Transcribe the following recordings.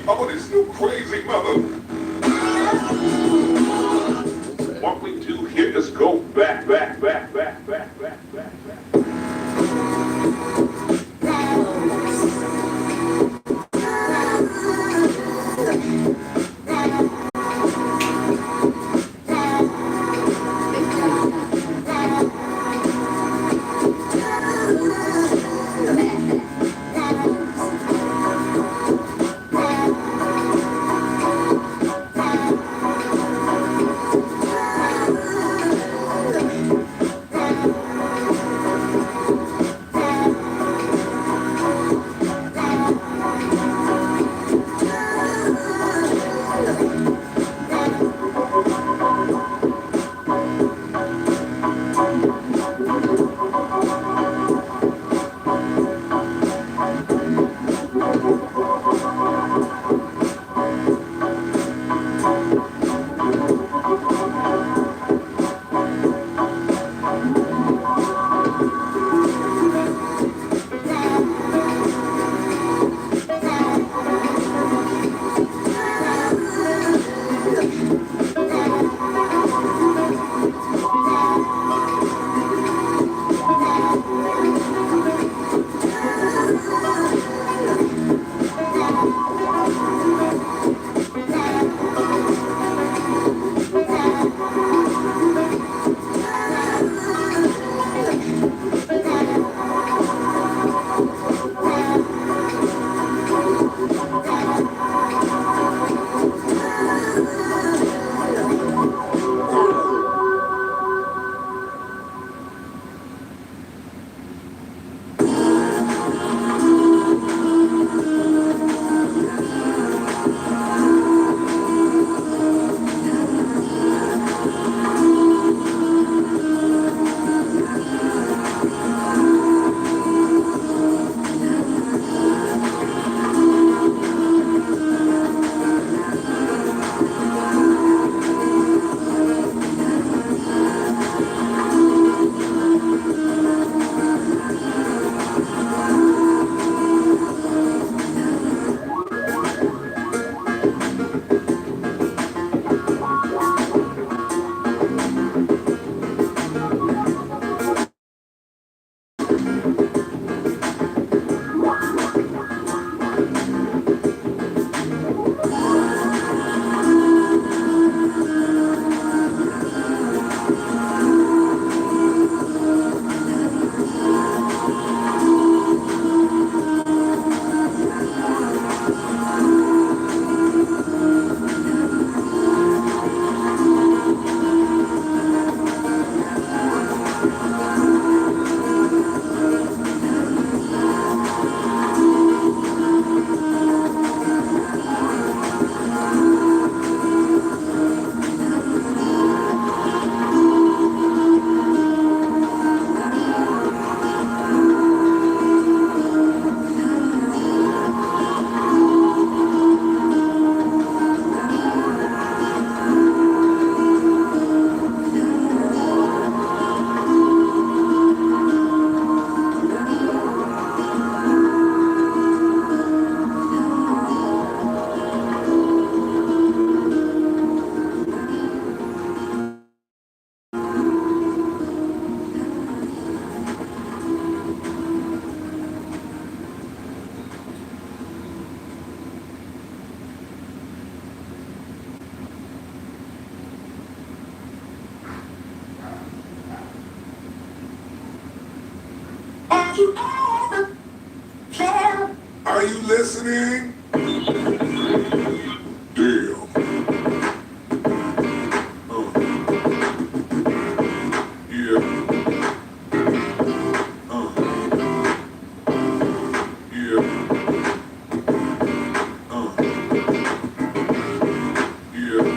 Oh, this new crazy mother. What we do here is go back, back, back, back, back, back, back, back. Are you listening? Deal. Yeah. Yeah. Yeah.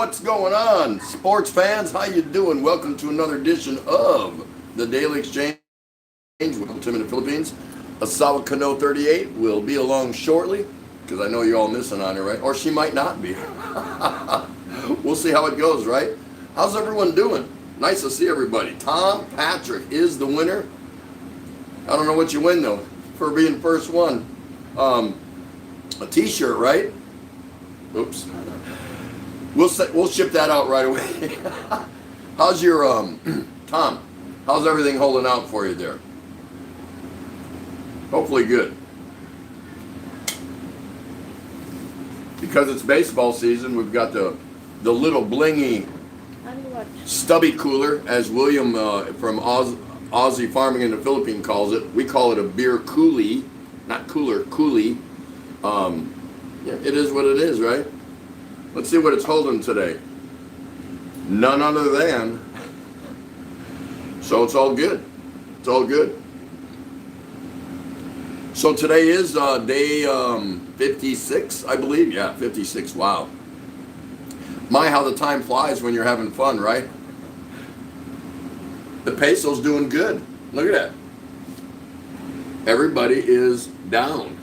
What's going on, sports fans? How you doing? Welcome to another edition of the Daily Exchange with Tim in the Philippines. Asawa Kano 38 will be along shortly because I know you're all missing on her, right? Or she might not be. We'll see how it goes, right? How's everyone doing? Nice to see everybody. Tom Patrick is the winner. I don't know what you win though for being first one. A t-shirt, right? Oops. We'll ship that out right away. How's your Tom? How's everything holding out for you there? Hopefully good. Because it's baseball season, we've got the little blingy stubby cooler, as William from Aussie Farming in the Philippines calls it. We call it a beer coolie, not cooler, coolie. Yeah, it is what it is, right? Let's see what it's holding today. None other than. So it's all good. It's all good. So today is day 56, I believe. Yeah, 56. Wow. My, how the time flies when you're having fun, right? The peso's doing good. Look at that. Everybody is down.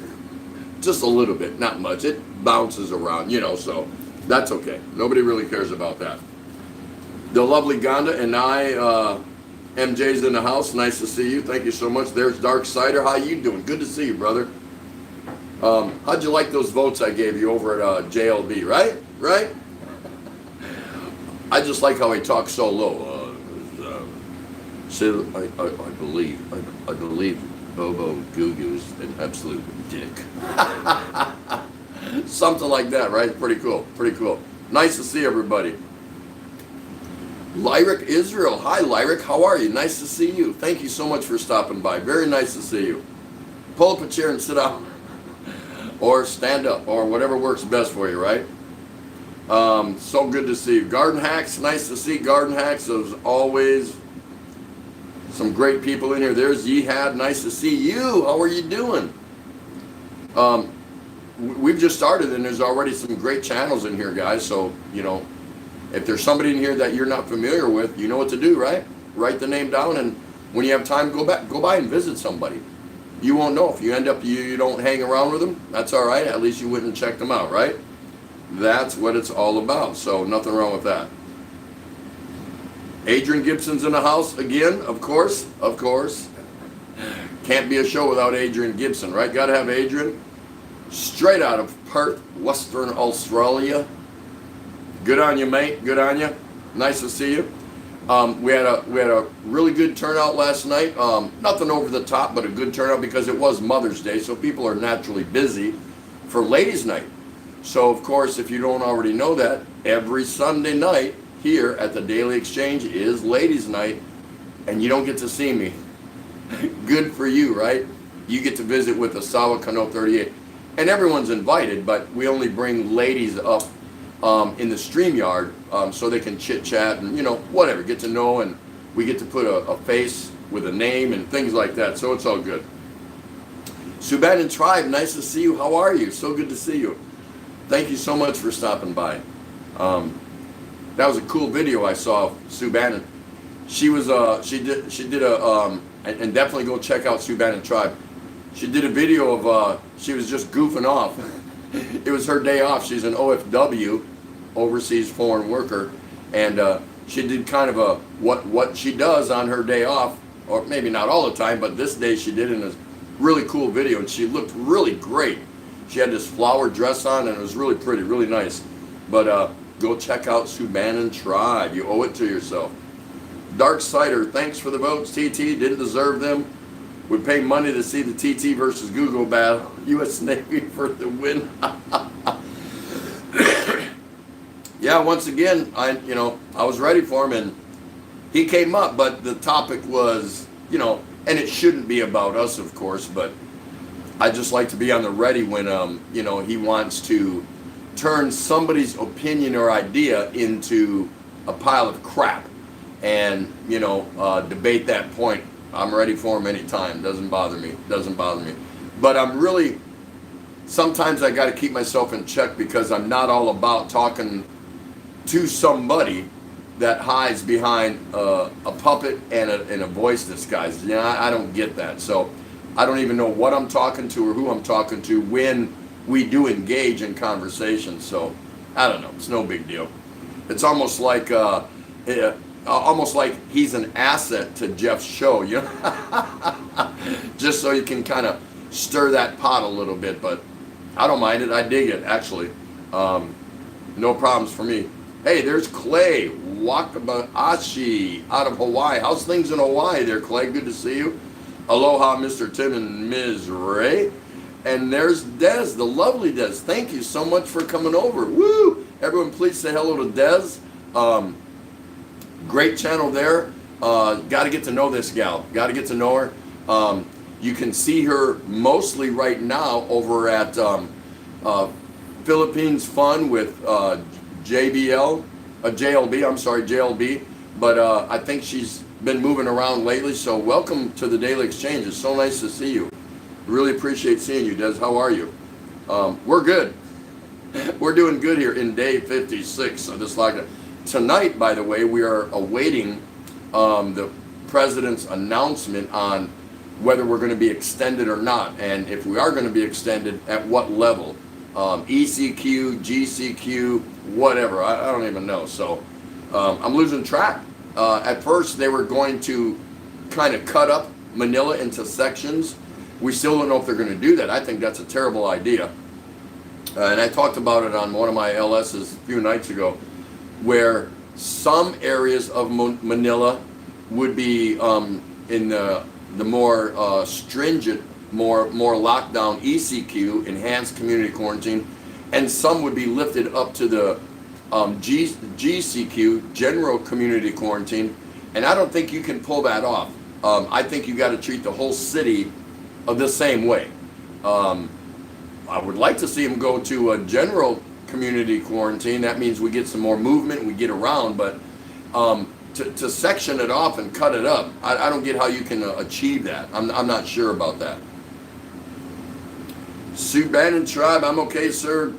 Just a little bit, not much. It bounces around, so that's okay. Nobody really cares about that. The lovely Gonda and I, MJ's in the house. Nice to see you. Thank you so much. There's Dark Cider. How you doing? Good to see you, brother. How'd you like those votes I gave you over at JLB, right? Right? I just like how he talks so low. I believe Bobo Gugu's an absolute dick. Something like that, right? Pretty cool. Pretty cool. Nice to see everybody. Lyric Israel. Hi, Lyric. How are you? Nice to see you. Thank you so much for stopping by. Very nice to see you. Pull up a chair and sit down. Or stand up. Or whatever works best for you, right? So good to see you. Garden Hacks. Nice to see Garden Hacks as always. Some great people in here. There's Yehad. Nice to see you. How are you doing? We've just started and there's already some great channels in here, guys. So, if there's somebody in here that you're not familiar with, you know what to do, right? Write the name down, and when you have time, go by and visit somebody. You won't know. If you end up, you don't hang around with them, that's all right. At least you went and checked them out, right? That's what it's all about. So nothing wrong with that. Adrian Gibson's in the house again, of course. Can't be a show without Adrian Gibson, right? Got to have Adrian. Straight out of Perth, Western Australia. Good on you, mate. Good on you. Nice to see you. We had a really good turnout last night. Nothing over the top, but a good turnout because it was Mother's Day, so people are naturally busy for Ladies' Night. So, of course, if you don't already know that, every Sunday night here at the Daily Exchange is Ladies' Night, and you don't get to see me. Good for you, right? You get to visit with Asawa Kano 38. And everyone's invited, but we only bring ladies up in the StreamYard so they can chit-chat and, whatever, get to know, and we get to put a face with a name and things like that, so it's all good. Suban Tribe, nice to see you. How are you? So good to see you. Thank you so much for stopping by. That was a cool video I saw, Sue Bannon. She did a and definitely go check out Sue Bannon Tribe. She did a video of she was just goofing off. It was her day off. She's an OFW, overseas foreign worker, and she did kind of a what she does on her day off, or maybe not all the time, but this day she did in a really cool video, and she looked really great. She had this flower dress on, and it was really pretty, really nice. But go check out Sue Bannon Tribe. You owe it to yourself. Dark Cider, thanks for the votes. TT, didn't deserve them. We pay money to see the TT versus Google battle. U.S. Navy for the win. Yeah, once again, I was ready for him, and he came up, but the topic was, and it shouldn't be about us, of course, but I just like to be on the ready when, he wants to turn somebody's opinion or idea into a pile of crap and, debate that point. I'm ready for him anytime. Doesn't bother me. But I'm really, sometimes I got to keep myself in check because I'm not all about talking to somebody that hides behind a puppet and a voice disguise. You know, I don't get that. So I don't even know what I'm talking to or who I'm talking to when we do engage in conversation. So I don't know. It's no big deal. It's almost like he's an asset to Jeff's show, you know, just so you can kind of stir that pot a little bit. But I don't mind it. I dig it, actually. No problems for me. Hey, there's Clay Wakabayashi out of Hawaii. How's things in Hawaii there, Clay? Good to see you. Aloha, Mr. Tim and Ms. Ray. And there's Des, the lovely Des. Thank you so much for coming over. Woo! Everyone, please say hello to Des. Great channel there. Got to get to know this gal. Got to get to know her. You can see her mostly right now over at Philippines Fun with JLB. But I think she's been moving around lately. So welcome to the Daily Exchange. It's so nice to see you. Really appreciate seeing you, Des. How are you? We're good. We're doing good here in day 56 of this lockdown. Tonight, by the way, we are awaiting the president's announcement on whether we're going to be extended or not. And if we are going to be extended, at what level. ECQ, GCQ, whatever. I don't even know. So I'm losing track. At first, they were going to kind of cut up Manila into sections. We still don't know if they're going to do that. I think that's a terrible idea. And I talked about it on one of my LSs a few nights ago, where some areas of Manila would be in the more stringent, more lockdown ECQ, enhanced community quarantine, and some would be lifted up to the GCQ, general community quarantine. And I don't think you can pull that off. I think you got to treat the whole city the same way. I would like to see them go to a general community quarantine. That means we get some more movement, we get around, but to section it off and cut it up, I don't get how you can achieve that. I'm not sure about that. Sue Bannon Tribe, I'm okay, sir.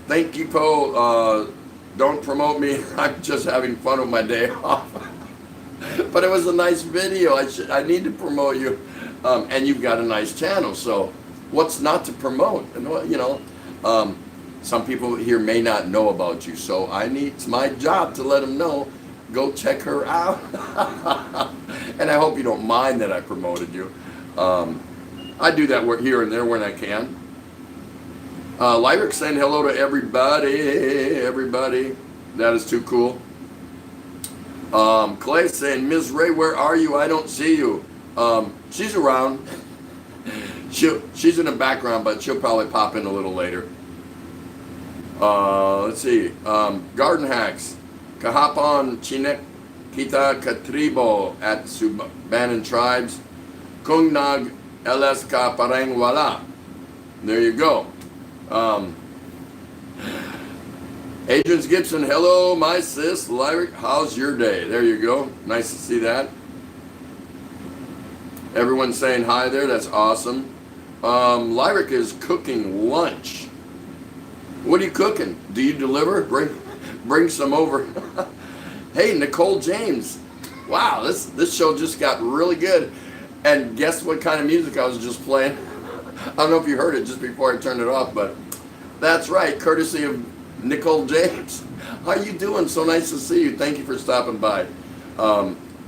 Thank you, Poe. Don't promote me. I'm just having fun with my day off. But it was a nice video. I need to promote you. And you've got a nice channel, so what's not to promote? And you know, some people here may not know about you, so it's my job to let them know. Go check her out. And I hope you don't mind that I promoted you. I do that work here and there when I can. Lyric saying hello to everybody. That is too cool. Clay saying, Ms. Ray, where are you? I don't see you. She's around. She's in the background, but she'll probably pop in a little later. Let's see. Garden Hacks. Kahapon Chinek Kita Katribo at Subanan Tribes. Kung nag LS ka parang wala. There you go. Adrian Gibson, hello, my sis, Lyric, how's your day? There you go. Nice to see that. Everyone's saying hi there. That's awesome. Lyric is cooking lunch. What are you cooking? Do you deliver? Bring some over. Hey, Nicole James. Wow, this show just got really good. And guess what kind of music I was just playing? I don't know if you heard it just before I turned it off, but that's right, courtesy of Nicole James. How you doing? So nice to see you. Thank you for stopping by.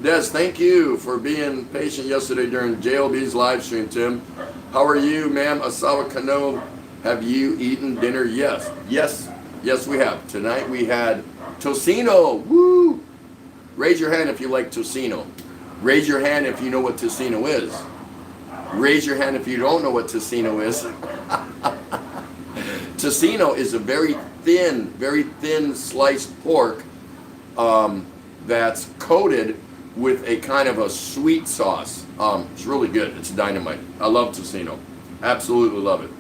Des, thank you for being patient yesterday during JLB's live stream, Tim. How are you, ma'am? Asawa Kano, have you eaten dinner? Yes, we have. Tonight we had tocino. Woo! Raise your hand if you like tocino. Raise your hand if you know what tocino is. Raise your hand if you don't know what tocino is. Tocino is a very thin sliced pork that's coated with a kind of a sweet sauce. It's really good. It's dynamite. I love tocino. Absolutely love it.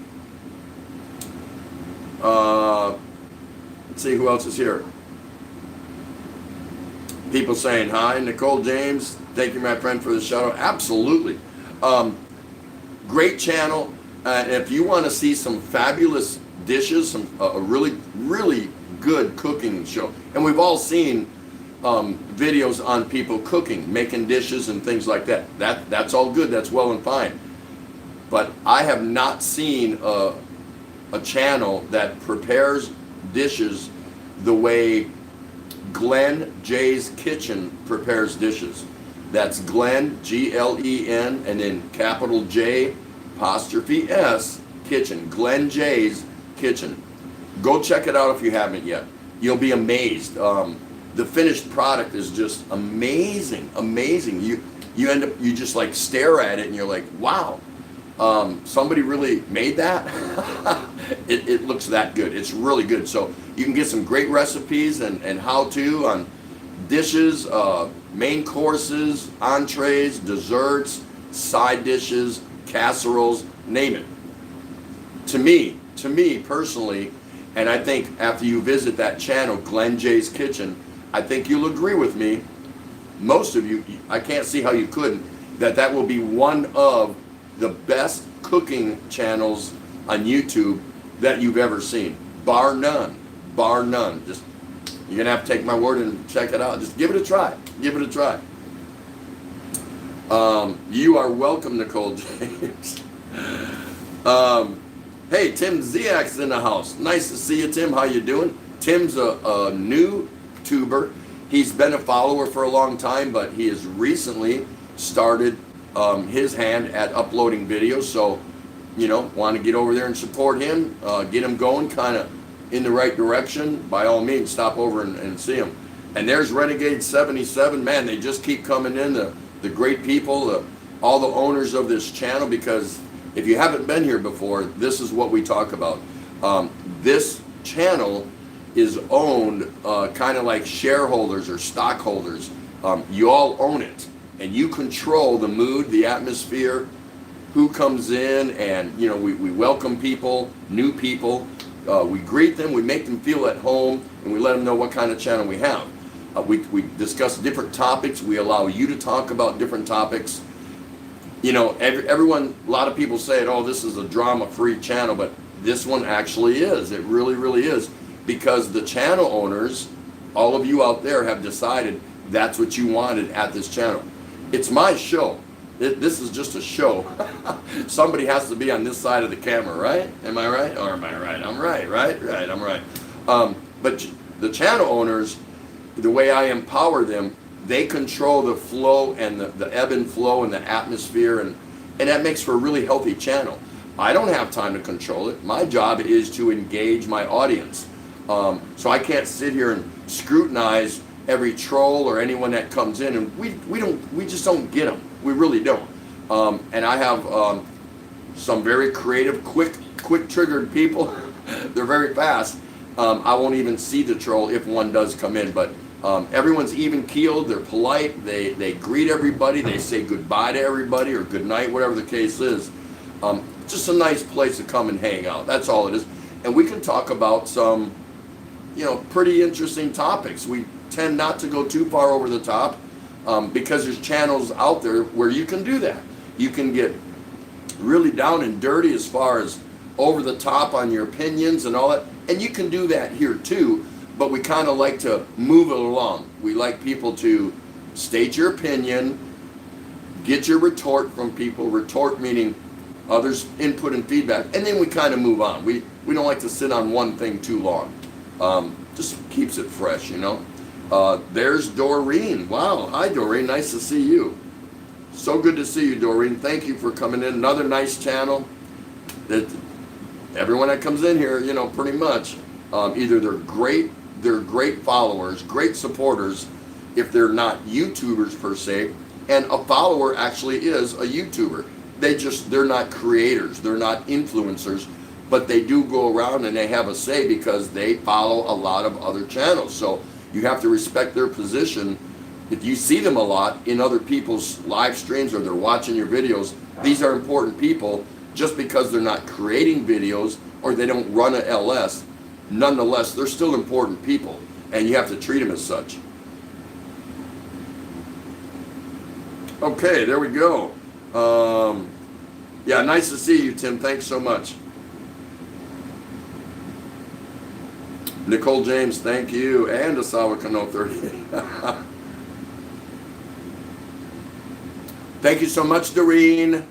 Let's see who else is here. People saying hi. Nicole James, thank you, my friend, for the shout out. Absolutely. Great channel. And if you want to see some fabulous dishes, some really good cooking show. And we've all seen videos on people cooking, making dishes and things like that. That's all good. That's well and fine. But I have not seen a channel that prepares dishes the way Glenn J's Kitchen prepares dishes. That's Glenn, Glen, and then capital J apostrophe S Kitchen. Glenn J's Kitchen. Go check it out if you haven't yet. You'll be amazed. The finished product is just amazing, amazing. You end up, you just like stare at it and you're like, wow, somebody really made that. It looks that good. It's really good. So you can get some great recipes and how-to on dishes, main courses, entrees, desserts, side dishes, casseroles, name it. To me personally, and I think after you visit that channel, Glenn J's Kitchen, I think you'll agree with me, most of you, I can't see how you couldn't, that will be one of the best cooking channels on YouTube that you've ever seen. Bar none. Bar none. Just, you're going to have to take my word and check it out. Just give it a try. Give it a try. You are welcome, Nicole James. Hey, Tim Ziak's in the house. Nice to see you, Tim. How you doing? Tim's a new tuber. He's been a follower for a long time, but he has recently started his hand at uploading videos. So, you know, want to get over there and support him, get him going kind of in the right direction. By all means, stop over and see him. And there's Renegade 77. Man, they just keep coming in, the great people, all the owners of this channel, because if you haven't been here before, this is what we talk about. This channel is owned kind of like shareholders or stockholders. You all own it, and you control the mood, the atmosphere, who comes in, and you know, we welcome people, new people. We greet them, we make them feel at home, and we let them know what kind of channel we have. We discuss different topics. We allow you to talk about different topics. You know, everyone, a lot of people say, oh, this is a drama-free channel, but this one actually is. It really, really is, because the channel owners, all of you out there, have decided that's what you wanted at this channel. It's my show. This is just a show. Somebody has to be on this side of the camera, right? Am I right? Or am I right? I'm right, right? Right, I'm right. But the channel owners, the way I empower them, they control the flow and the ebb and flow and the atmosphere, and that makes for a really healthy channel. I don't have time to control it. My job is to engage my audience. So I can't sit here and scrutinize every troll or anyone that comes in, and we just don't get them. We really don't. And I have some very creative, quick triggered people. They're very fast. I won't even see the troll if one does come in, but everyone's even keeled. They're polite. They greet everybody. They say goodbye to everybody or good night, whatever the case is. Just a nice place to come and hang out. That's all it is. And we can talk about some, you know, pretty interesting topics. We tend not to go too far over the top because there's channels out there where you can do that. You can get really down and dirty as far as over the top on your opinions and all that. And you can do that here too, but we kind of like to move it along. We like people to state your opinion, get your retort from people, retort meaning others' input and feedback, and then we kind of move on. We don't like to sit on one thing too long. Just keeps it fresh, you know. There's Doreen. Wow, hi Doreen, nice to see you. So good to see you, Doreen. Thank you for coming in. Another nice channel. That everyone that comes in here, you know, pretty much, either they're great followers, great supporters, if they're not YouTubers per se, and a follower actually is a YouTuber. They're not creators, they're not influencers, but they do go around and they have a say because they follow a lot of other channels. So you have to respect their position. If you see them a lot in other people's live streams or they're watching your videos, these are important people. Just because they're not creating videos or they don't run a LS, nonetheless, they're still important people, and you have to treat them as such. Okay, there we go. Yeah, nice to see you, Tim. Thanks so much. Nicole James, thank you. And Asawa Kano 38. Thank you so much, Doreen.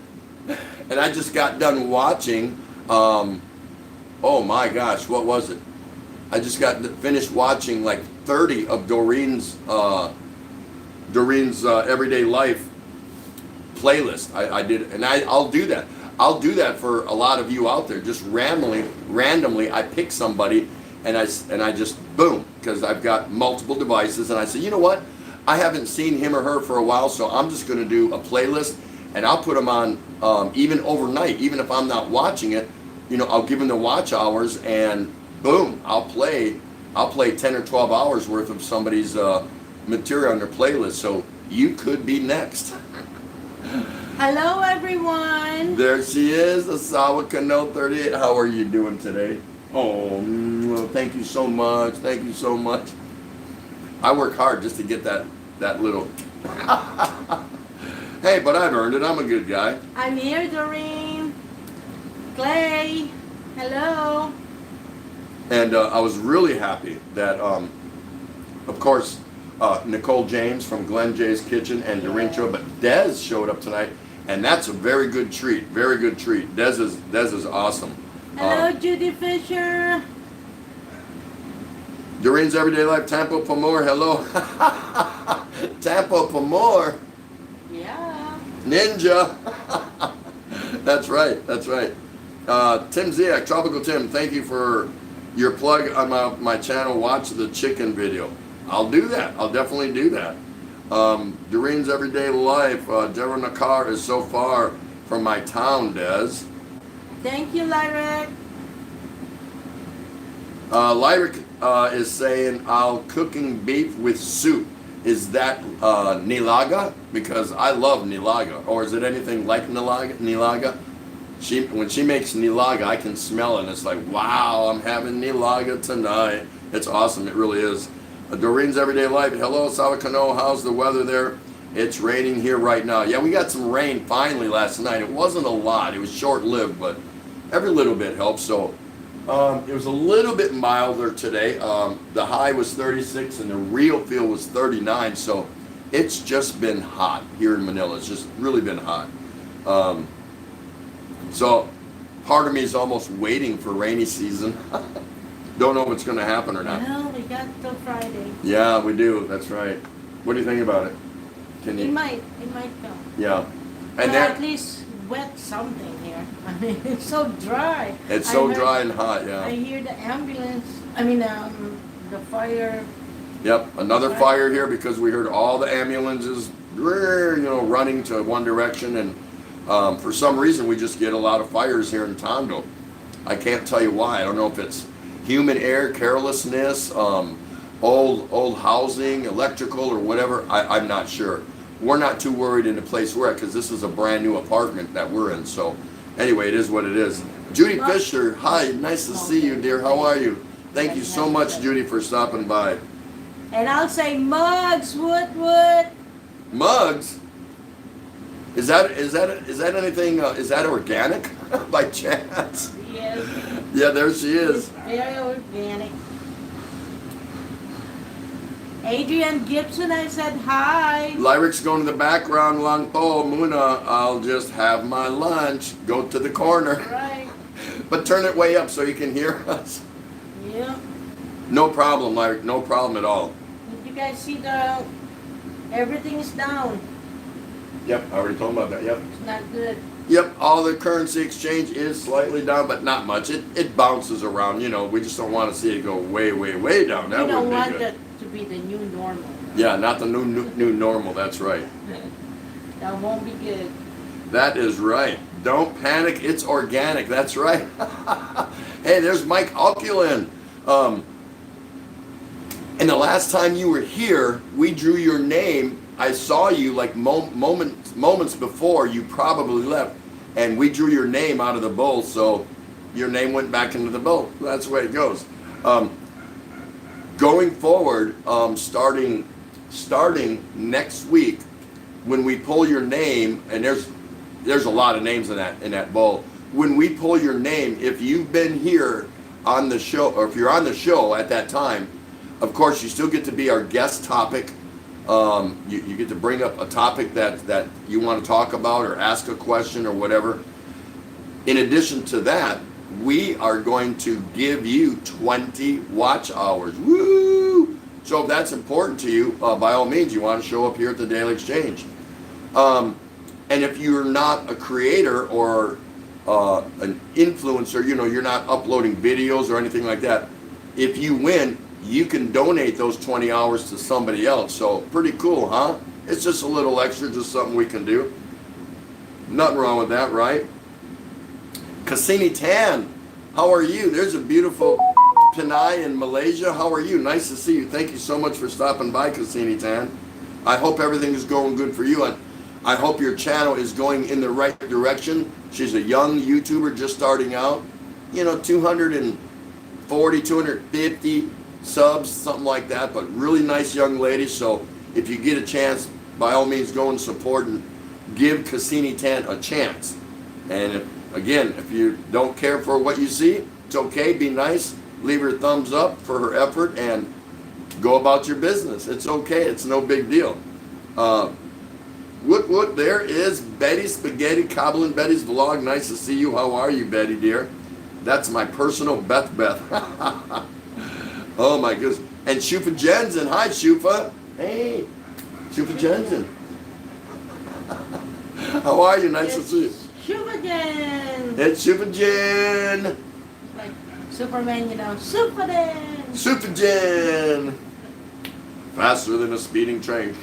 And I just got done watching, oh my gosh, what was it? I just got finished watching like 30 of Doreen's Everyday Life playlist. I did, and I'll do that. I'll do that for a lot of you out there. Just randomly, I pick somebody, and I just boom, because I've got multiple devices, and I say, you know what? I haven't seen him or her for a while, so I'm just going to do a playlist, and I'll put them on even overnight, even if I'm not watching it. You know, I'll give them the watch hours, and boom, I'll play 10 or 12 hours worth of somebody's material on their playlist. So you could be next. Hello, everyone. There she is, Asawa Kano 38. How are you doing today? Oh, thank you so much. Thank you so much. I work hard just to get that little. Hey, but I've earned it. I'm a good guy. I'm here, Doreen. Clay. Hello. And I was really happy that, of course, Nicole James from Glenn Jay's Kitchen and Doreen Cho, but Dez showed up tonight, and that's a very good treat. Very good treat. Dez is awesome. Hello, Judy Fisher. Doreen's Everyday Life, Tampa Pomor. Hello. Tampa Pomor. Yeah. Ninja. That's right. That's right. Tim Ziak, Tropical Tim, thank you for your plug on my channel. Watch the chicken video. I'll do that. I'll definitely do that. Doreen's Everyday Life. Deborah Nakar is so far from my town, Des. Thank you, Lyric. Lyric is saying, I'll cooking beef with soup. Is that nilaga? Because I love nilaga. Or is it anything like nilaga? When she makes nilaga, I can smell it, and it's like, wow, I'm having nilaga tonight. It's awesome. It really is. Doreen's Everyday Life. Hello, Asawa Kano. How's the weather there? It's raining here right now. Yeah, we got some rain finally last night. It wasn't a lot. It was short-lived, but every little bit helps. So it was a little bit milder today. The high was 36, and the real feel was 39. So it's just been hot here in Manila. It's just really been hot. So part of me is almost waiting for rainy season. Don't know if it's going to happen or not. Well, we got till Friday. Yeah, we do. That's right. What do you think about it? Can It you? might come. Yeah. But And at that least wet something here. I mean, it's so dry. it's so I heard- dry and hot. I Yeah. hear the ambulance. The fire. Yep. Another fire here because we heard all the ambulances, running to one direction, and for some reason we just get a lot of fires here in Tondo. I can't tell you why. I don't know if it's human error, carelessness, old housing, electrical, or whatever. I'm not sure. We're not too worried in the place we're at because this is a brand new apartment that we're in. So anyway, it is what it is. Judy Fisher, hi, nice to see you, dear. How are you? Thank you so much, Judy, for stopping by. And I'll say mugs, wood. Mugs? Is that anything? Is that organic by chance? Yes. Yeah, there she is. It's very organic. Adrian Gibson, I said hi. Lyric's going to the background. Lang po, muna. I'll just have my lunch. Go to the corner. Right. But turn it way up so you can hear us. Yeah. No problem, Lyric. No problem at all. Did you guys see everything is down. Yep, I already told him about that. Yep. It's not good. Yep, all the currency exchange is slightly down, but not much. It bounces around. We just don't want to see it go way, way, way down. That We don't would be want good. that to be the new normal. Yeah, not the new normal. That's right. That won't be good. That is right. Don't panic. It's organic. That's right. Hey, there's Mike Alculin. And the last time you were here, we drew your name. I saw you like moments before you probably left, and we drew your name out of the bowl, so your name went back into the bowl. That's the way it goes. Going forward, starting next week, when we pull your name, and there's a lot of names in that bowl. When we pull your name, if you've been here on the show, or if you're on the show at that time, of course, you still get to be our guest topic. You get to bring up a topic that you want to talk about or ask a question or whatever. In addition to that, we are going to give you 20 watch hours. Woo! So if that's important to you, by all means, you want to show up here at the Daily Exchange. And if you're not a creator or an influencer, you're not uploading videos or anything like that, if you win, you can donate those 20 hours to somebody else. So pretty cool, huh? It's just a little extra, just something we can do. Nothing wrong with that, right? Cassini Tan, how are you? There's a beautiful Penai in Malaysia. How are you? Nice to see you. Thank you so much for stopping by, Cassini Tan. I hope everything is going good for you. And I hope your channel is going in the right direction. She's a young YouTuber just starting out. 240, 250 subs, something like that, but really nice young lady. So if you get a chance, by all means, go and support and give Cassini Tan a chance. And if you don't care for what you see, it's okay. Be nice. Leave her a thumbs up for her effort and go about your business. It's okay. It's no big deal. What? There is Betty Spaghetti, Cobbling Betty's vlog. Nice to see you. How are you, Betty, dear? That's my personal Beth. Oh, my goodness. And Shufa Jensen. Hi, Shufa. Hey, Shufa Jensen. How are you? Nice to see you. Superman. It's Shufa Jen. Like Superman, Superman. Shufa Jen. Faster than a speeding train.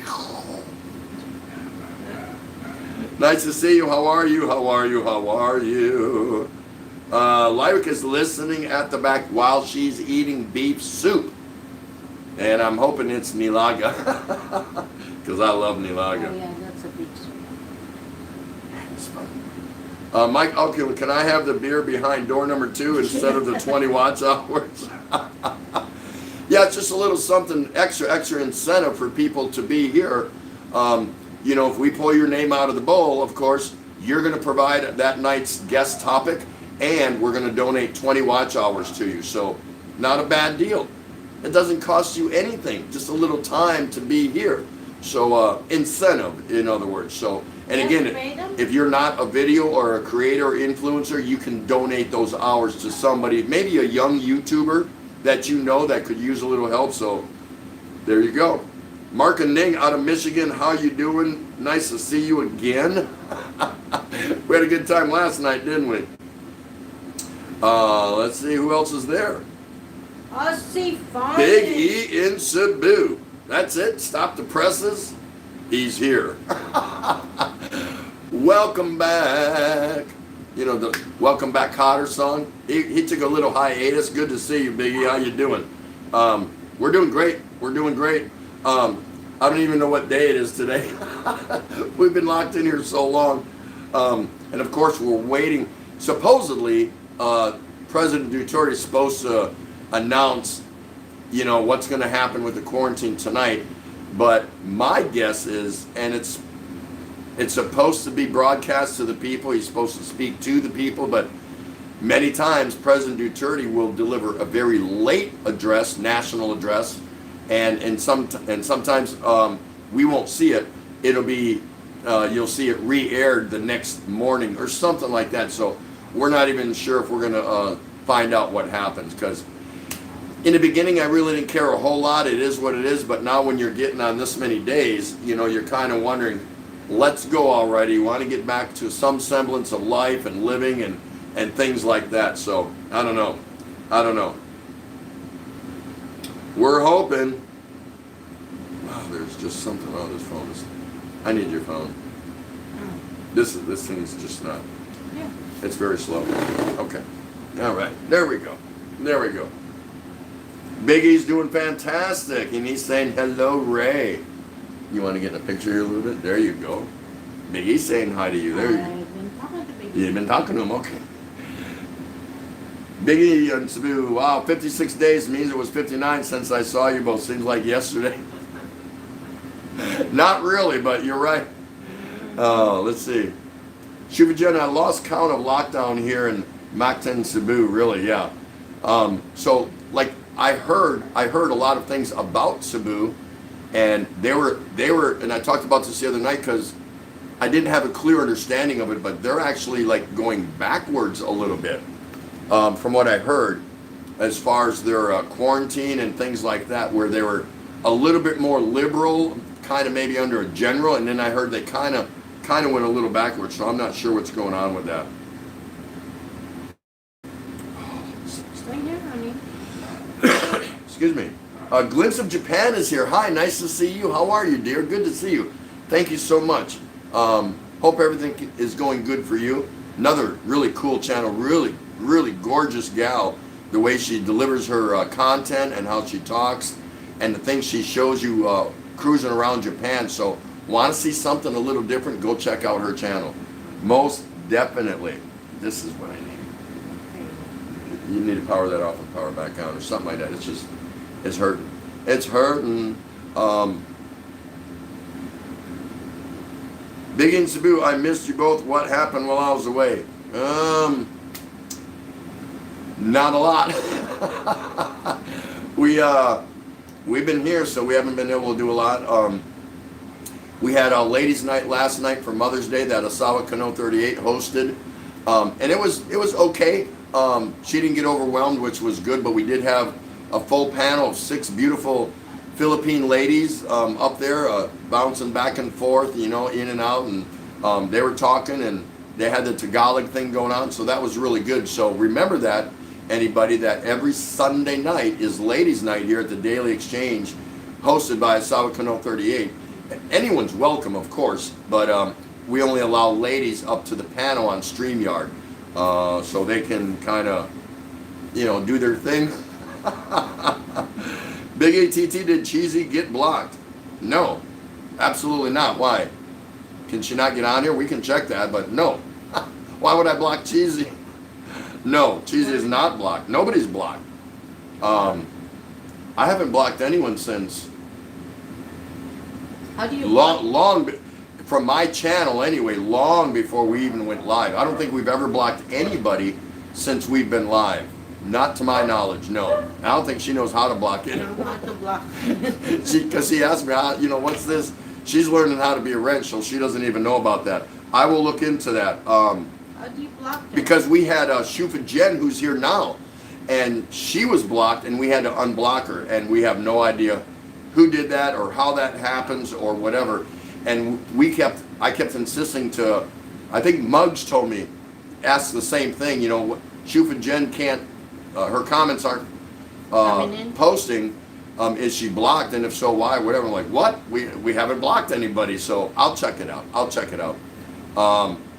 Nice to see you. How are you? How are you? How are you? Lyric is listening at the back while she's eating beef soup. And I'm hoping it's Nilaga. Because I love Nilaga. Oh, yeah, that's a big soup. It's fun. Mike, okay, can I have the beer behind door number 2 instead of the 20 watch hours? Yeah, it's just a little something extra incentive for people to be here. If we pull your name out of the bowl, of course, you're going to provide that night's guest topic, and we're going to donate 20 watch hours to you. So, not a bad deal. It doesn't cost you anything, just a little time to be here. So, incentive, in other words. So, and again, if you're not a video or a creator or influencer, you can donate those hours to somebody, maybe a young YouTuber that you know that could use a little help. So, there you go. Mark and Ning out of Michigan, how you doing? Nice to see you again. We had a good time last night, didn't we? Let's see who else is there. Aussie Fun. Big E in Cebu. That's it. Stop the presses. He's here. Welcome back. The Welcome Back Cotter song. He took a little hiatus. Good to see you, Big E. How you doing? We're doing great. We're doing great. I don't even know what day it is today. We've been locked in here so long. And of course, we're waiting. Supposedly, President Duterte is supposed to announce, what's going to happen with the quarantine tonight. But my guess is, and it's supposed to be broadcast to the people. He's supposed to speak to the people, but many times President Duterte will deliver a very late address, national address. And sometimes we won't see it. It'll be you'll see it re-aired the next morning or something like that. So we're not even sure if we're gonna find out what happens. Because in the beginning, I really didn't care a whole lot. It is what it is. But now when you're getting on this many days, you're kind of wondering, let's go already. You want to get back to some semblance of life and living and things like that. So I don't know. We're hoping. Oh, there's just something on this phone. I need your phone. This thing's just not. Yeah. It's very slow. Okay. All right. There we go. Big E's doing fantastic, and he's saying hello, Ray. You want to get in a picture here a little bit? There you go. Big E's saying hi to you. There you go. I've been talking to Big E. You've been talking to him. Okay. Big E and Cebu, wow, 56 days means it was 59 since I saw you both. Seems like yesterday. Not really, but you're right. Let's see. Shuvajen, I lost count of lockdown here in Mactan, Cebu, really, yeah. So like I heard a lot of things about Cebu, and they were, and I talked about this the other night because I didn't have a clear understanding of it, but they're actually like going backwards a little bit, from what I heard, as far as their quarantine and things like that, where they were a little bit more liberal, kind of maybe under a general, and then I heard they kind of went a little backwards. So I'm not sure what's going on with that. Stay here, honey. Excuse me. Glimpse of Japan is here. Hi, nice to see you. How are you, dear? Good to see you. Thank you so much. Hope everything is going good for you. Another really cool channel. Really, really gorgeous gal. The way she delivers her content and how she talks and the things she shows you cruising around Japan. So, want to see something a little different? Go check out her channel. Most definitely. This is what I need. You need to power that off and power back on or something like that. It's just, it's hurting. It's hurting. Big in Cebu, I missed you both. What happened while I was away? Not a lot. We've been here, so we haven't been able to do a lot. We had a ladies' night last night for Mother's Day that Asawa Kano 38 hosted, and it was okay. She didn't get overwhelmed, which was good, but we did have a full panel of 6 beautiful Philippine ladies up there, bouncing back and forth, you know, in and out, and they were talking, and they had the Tagalog thing going on, so that was really good. So remember that, anybody, that every Sunday night is ladies' night here at the Daily Exchange, hosted by Asawa Kano 38. Anyone's welcome, of course, but we only allow ladies up to the panel on StreamYard, so they can kind of, you know, do their thing. Big ATT, did Cheesy get blocked? No, absolutely not. Why? Can she not get on here? We can check that, but no. Why would I block Cheesy? No, Cheesy is not blocked. Nobody's blocked. I haven't blocked anyone since How do you block? From my channel anyway, long before we even went live. I don't think we've ever blocked anybody since we've been live. Not to my knowledge, no. I don't think she knows how to block I it. don't want to block. Because she asked me, you know, what's this? She's learning how to be a wrench, so she doesn't even know about that. I will look into that. How do you block them? Because we had Shufa Jen, who's here now, and she was blocked, and we had to unblock her, and we have no idea who did that or how that happens or whatever. And I kept insisting to, I think Muggs told me, ask the same thing, you know, Shufa Jen can't, her comments aren't posting. Is she blocked? And if so, why? Whatever. I'm like, what? We haven't blocked anybody, so I'll check it out.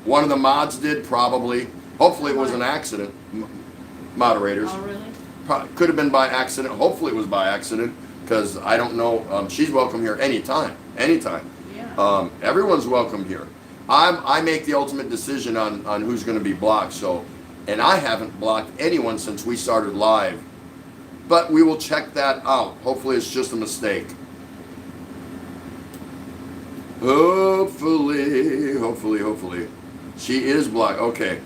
One of the mods did, probably. Hopefully it was an accident. Moderators. Oh, really? Could have been by accident. Hopefully it was by accident, because I don't know. She's welcome here anytime. Yeah. Everyone's welcome here. I make the ultimate decision on who's going to be blocked. So, and I haven't blocked anyone since we started live. But we will check that out. Hopefully it's just a mistake. Hopefully. She is blocked. Okay.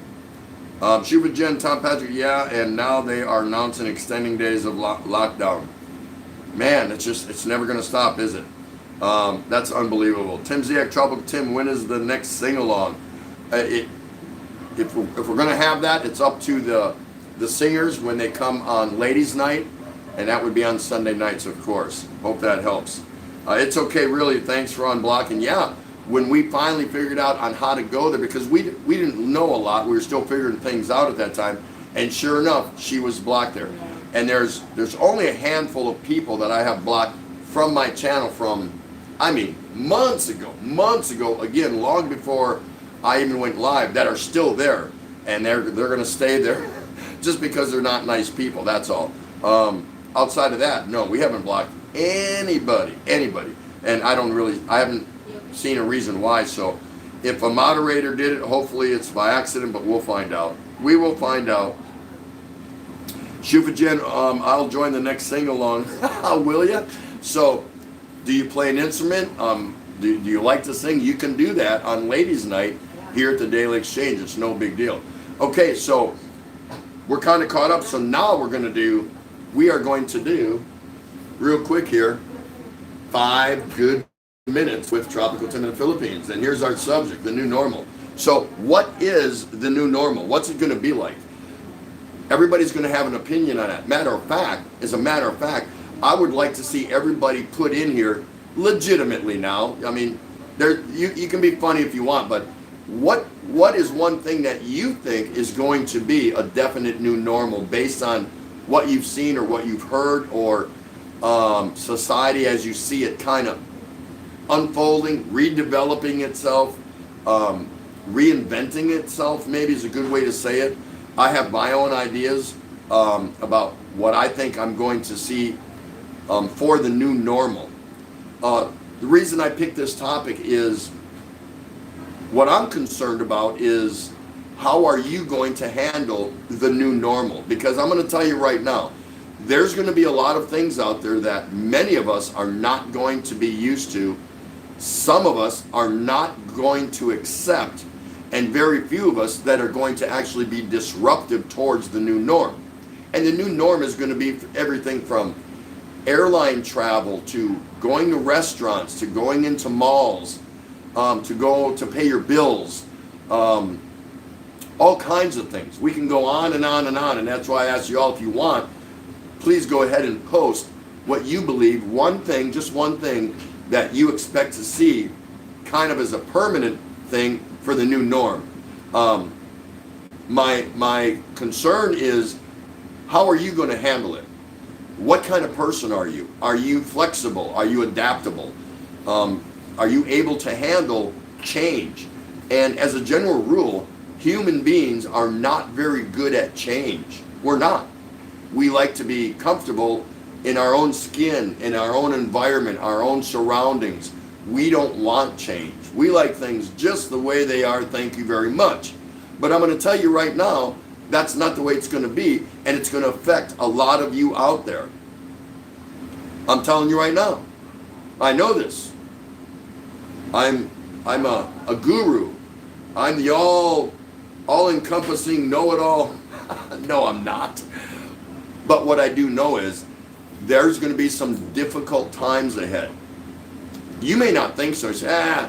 Shuba Jen, Tom Patrick, yeah, and now they are announcing extending days of lockdown. Man, it's never going to stop, is it? That's unbelievable. Tim Ziak, Trouble Tim, when is the next sing-along? If we're going to have that, it's up to the singers when they come on Ladies' Night, and that would be on Sunday nights, of course. Hope that helps. It's okay, really. Thanks for unblocking. Yeah, when we finally figured out on how to go there, because we didn't know a lot. We were still figuring things out at that time, and sure enough, she was blocked there. And there's only a handful of people that I have blocked from my channel from, I mean, months ago, again, long before I even went live, that are still there, and they're going to stay there just because they're not nice people, that's all. Outside of that, no, we haven't blocked anybody, and I haven't seen a reason why. So if a moderator did it, hopefully it's by accident, but we'll find out. We will find out. Shufa Jen, I'll join the next sing-along. Will ya? So, do you play an instrument? Do you like to sing? You can do that on Ladies' Night here at the Daily Exchange. It's no big deal. Okay, so we're kind of caught up. So now we are going to do, real quick here, 5 good minutes with Tropical Tim in the Philippines. And here's our subject, the new normal. So what is the new normal? What's it going to be like? Everybody's going to have an opinion on that. As a matter of fact, I would like to see everybody put in here legitimately now. I mean, you can be funny if you want, but what is one thing that you think is going to be a definite new normal based on what you've seen or what you've heard, or society as you see it kind of unfolding, redeveloping itself, reinventing itself, maybe is a good way to say it. I have my own ideas about what I think I'm going to see for the new normal. The reason I picked this topic is what I'm concerned about is how are you going to handle the new normal? Because I'm going to tell you right now, there's going to be a lot of things out there that many of us are not going to be used to. Some of us are not going to accept, and very few of us that are going to actually be disruptive towards the new norm. And the new norm is going to be everything from airline travel to going to restaurants to going into malls, to go to pay your bills, all kinds of things. We can go on and on and on, and that's why I ask you all, if you want, please go ahead and post what you believe, one thing, just one thing that you expect to see kind of as a permanent thing for the new norm. My concern is, how are you going to handle it? What kind of person are you? Are you flexible? Are you adaptable? Are you able to handle change? And as a general rule, human beings are not very good at change. We're not. We like to be comfortable in our own skin, in our own environment, our own surroundings. We don't want change. We like things just the way they are, thank you very much. But I'm going to tell you right now, that's not the way it's going to be, and it's going to affect a lot of you out there. I'm telling you right now. I know this. I'm a guru. I'm the all-encompassing know-it-all. No, I'm not. But what I do know is there's going to be some difficult times ahead. You may not think so. Say,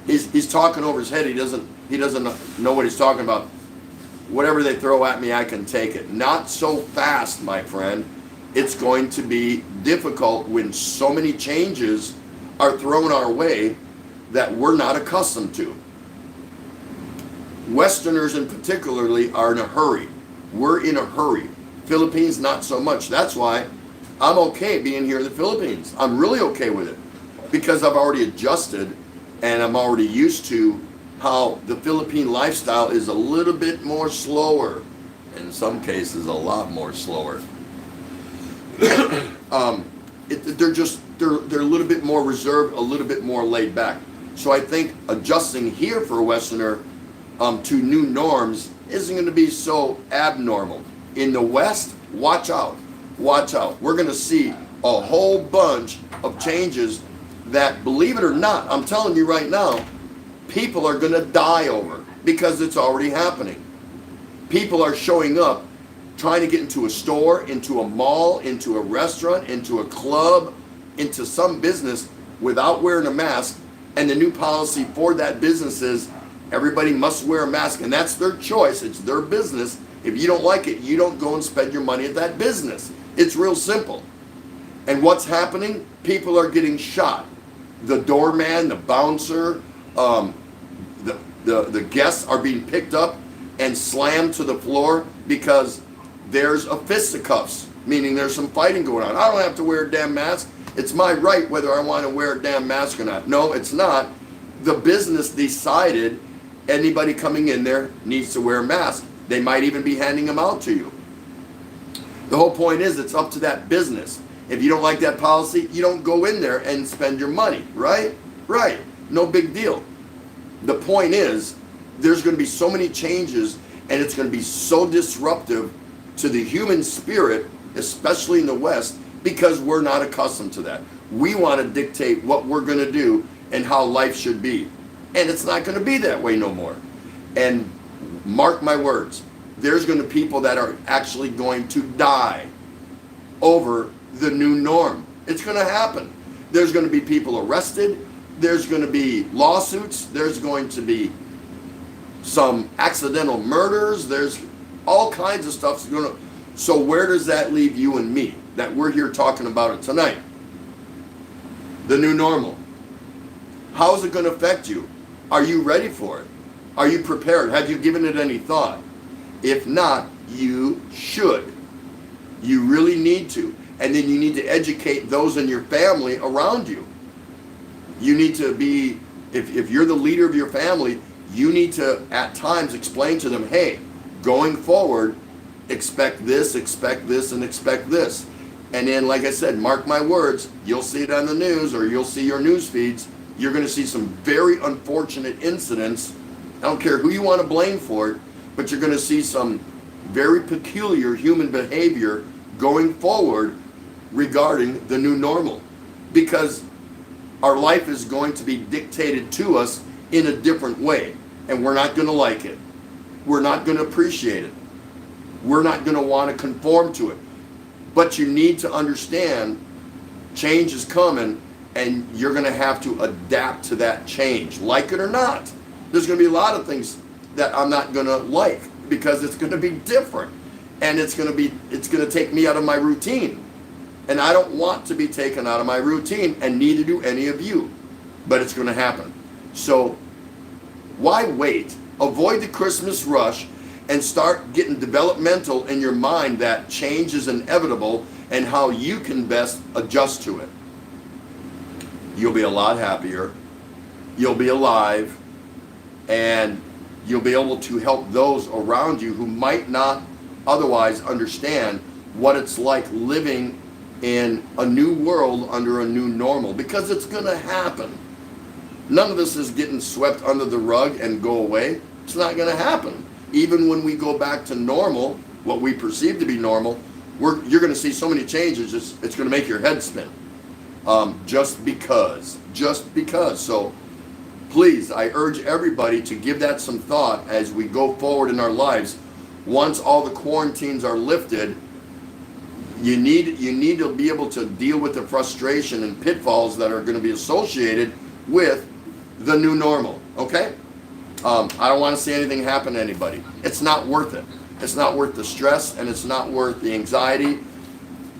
he's talking over his head. He doesn't know what he's talking about. Whatever they throw at me, I can take it. Not so fast, my friend. It's going to be difficult when so many changes are thrown our way that we're not accustomed to. Westerners in particularly are in a hurry. We're in a hurry. Philippines, not so much. That's why I'm okay being here in the Philippines. I'm really okay with it because I've already adjusted and I'm already used to how the Philippine lifestyle is a little bit more slower. In some cases, a lot more slower. They're a little bit more reserved, a little bit more laid back. So I think adjusting here for a Westerner to new norms isn't going to be so abnormal. In the West, watch out. Watch out. We're going to see a whole bunch of changes that, believe it or not, I'm telling you right now, people are going to die over because it's already happening. People are showing up trying to get into a store, into a mall, into a restaurant, into a club, into some business without wearing a mask. And the new policy for that business is everybody must wear a mask. And that's their choice. It's their business. If you don't like it, you don't go and spend your money at that business. It's real simple. And what's happening? People are getting shot. The doorman, the bouncer, the guests are being picked up and slammed to the floor because there's a fisticuffs, meaning there's some fighting going on. I don't have to wear a damn mask. It's my right whether I want to wear a damn mask or not. No, it's not. The business decided anybody coming in there needs to wear a mask. They might even be handing them out to you. The whole point is it's up to that business. If you don't like that policy, you don't go in there and spend your money, right? Right. No big deal. The point is there's going to be so many changes and it's going to be so disruptive to the human spirit, especially in the West, because we're not accustomed to that. We want to dictate what we're going to do and how life should be. And it's not going to be that way no more. And mark my words, there's going to be people that are actually going to die over the new norm. It's going to happen. There's going to be people arrested. There's going to be lawsuits. There's going to be some accidental murders. There's all kinds of stuff. So where does that leave you and me that we're here talking about it tonight? The new normal. How is it going to affect you? Are you ready for it? Are you prepared? Have you given it any thought? If not, you should. You really need to. And then you need to educate those in your family around you. You need to be, if you're the leader of your family, you need to at times explain to them, hey, going forward, expect this, and expect this. And then, like I said, mark my words, you'll see it on the news or you'll see your news feeds. You're going to see some very unfortunate incidents. I don't care who you want to blame for it, but you're going to see some very peculiar human behavior going forward regarding the new normal. Because our life is going to be dictated to us in a different way. And we're not going to like it. We're not going to appreciate it. We're not going to want to conform to it. But you need to understand change is coming and you're going to have to adapt to that change. Like it or not. There's going to be a lot of things that I'm not going to like because it's going to be different. And it's going to take me out of my routine. And I don't want to be taken out of my routine, and neither do any of you. But it's going to happen. So why wait? Avoid the Christmas rush and start getting developmental in your mind that change is inevitable and how you can best adjust to it. You'll be a lot happier. You'll be alive. And you'll be able to help those around you who might not otherwise understand what it's like living in a new world under a new normal, because it's going to happen. None of this is getting swept under the rug and go away. It's not going to happen. Even when we go back to normal, what we perceive to be normal, you're going to see so many changes, it's going to make your head spin. Just because. So please, I urge everybody to give that some thought as we go forward in our lives. Once all the quarantines are lifted, you need to be able to deal with the frustration and pitfalls that are going to be associated with the new normal, okay? I don't want to see anything happen to anybody. It's not worth it. It's not worth the stress, and it's not worth the anxiety.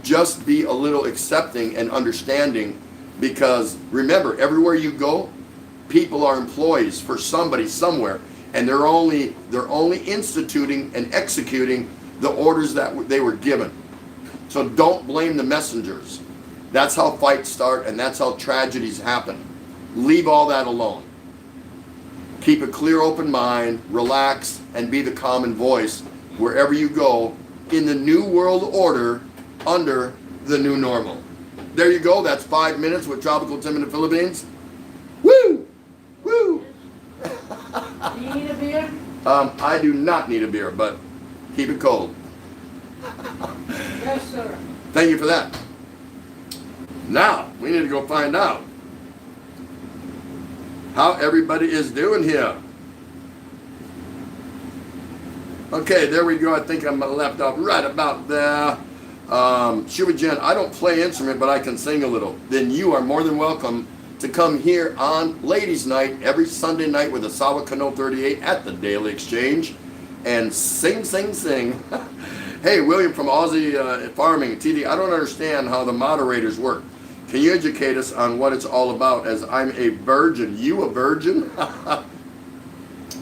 Just be a little accepting and understanding, because remember, everywhere you go, people are employees for somebody somewhere, and they're only instituting and executing the orders that they were given. So don't blame the messengers. That's how fights start, and that's how tragedies happen. Leave all that alone. Keep a clear, open mind, relax, and be the common voice wherever you go in the new world order under the new normal. There you go. That's 5 minutes with Tropical Tim in the Philippines. Woo! Woo! Do you need a beer? I do not need a beer, but keep it cold. Yes, sir. Thank you for that. Now, we need to go find out how everybody is doing here. Okay, there we go. I think I'm left off right about there. Shuba Jen, I don't play instrument, but I can sing a little. Then you are more than welcome to come here on Ladies' Night every Sunday night with Asawa Kano 38 at the Daily Exchange and sing. Hey, William from Aussie Farming TV, I don't understand how the moderators work. Can you educate us on what it's all about, as I'm a virgin? You a virgin?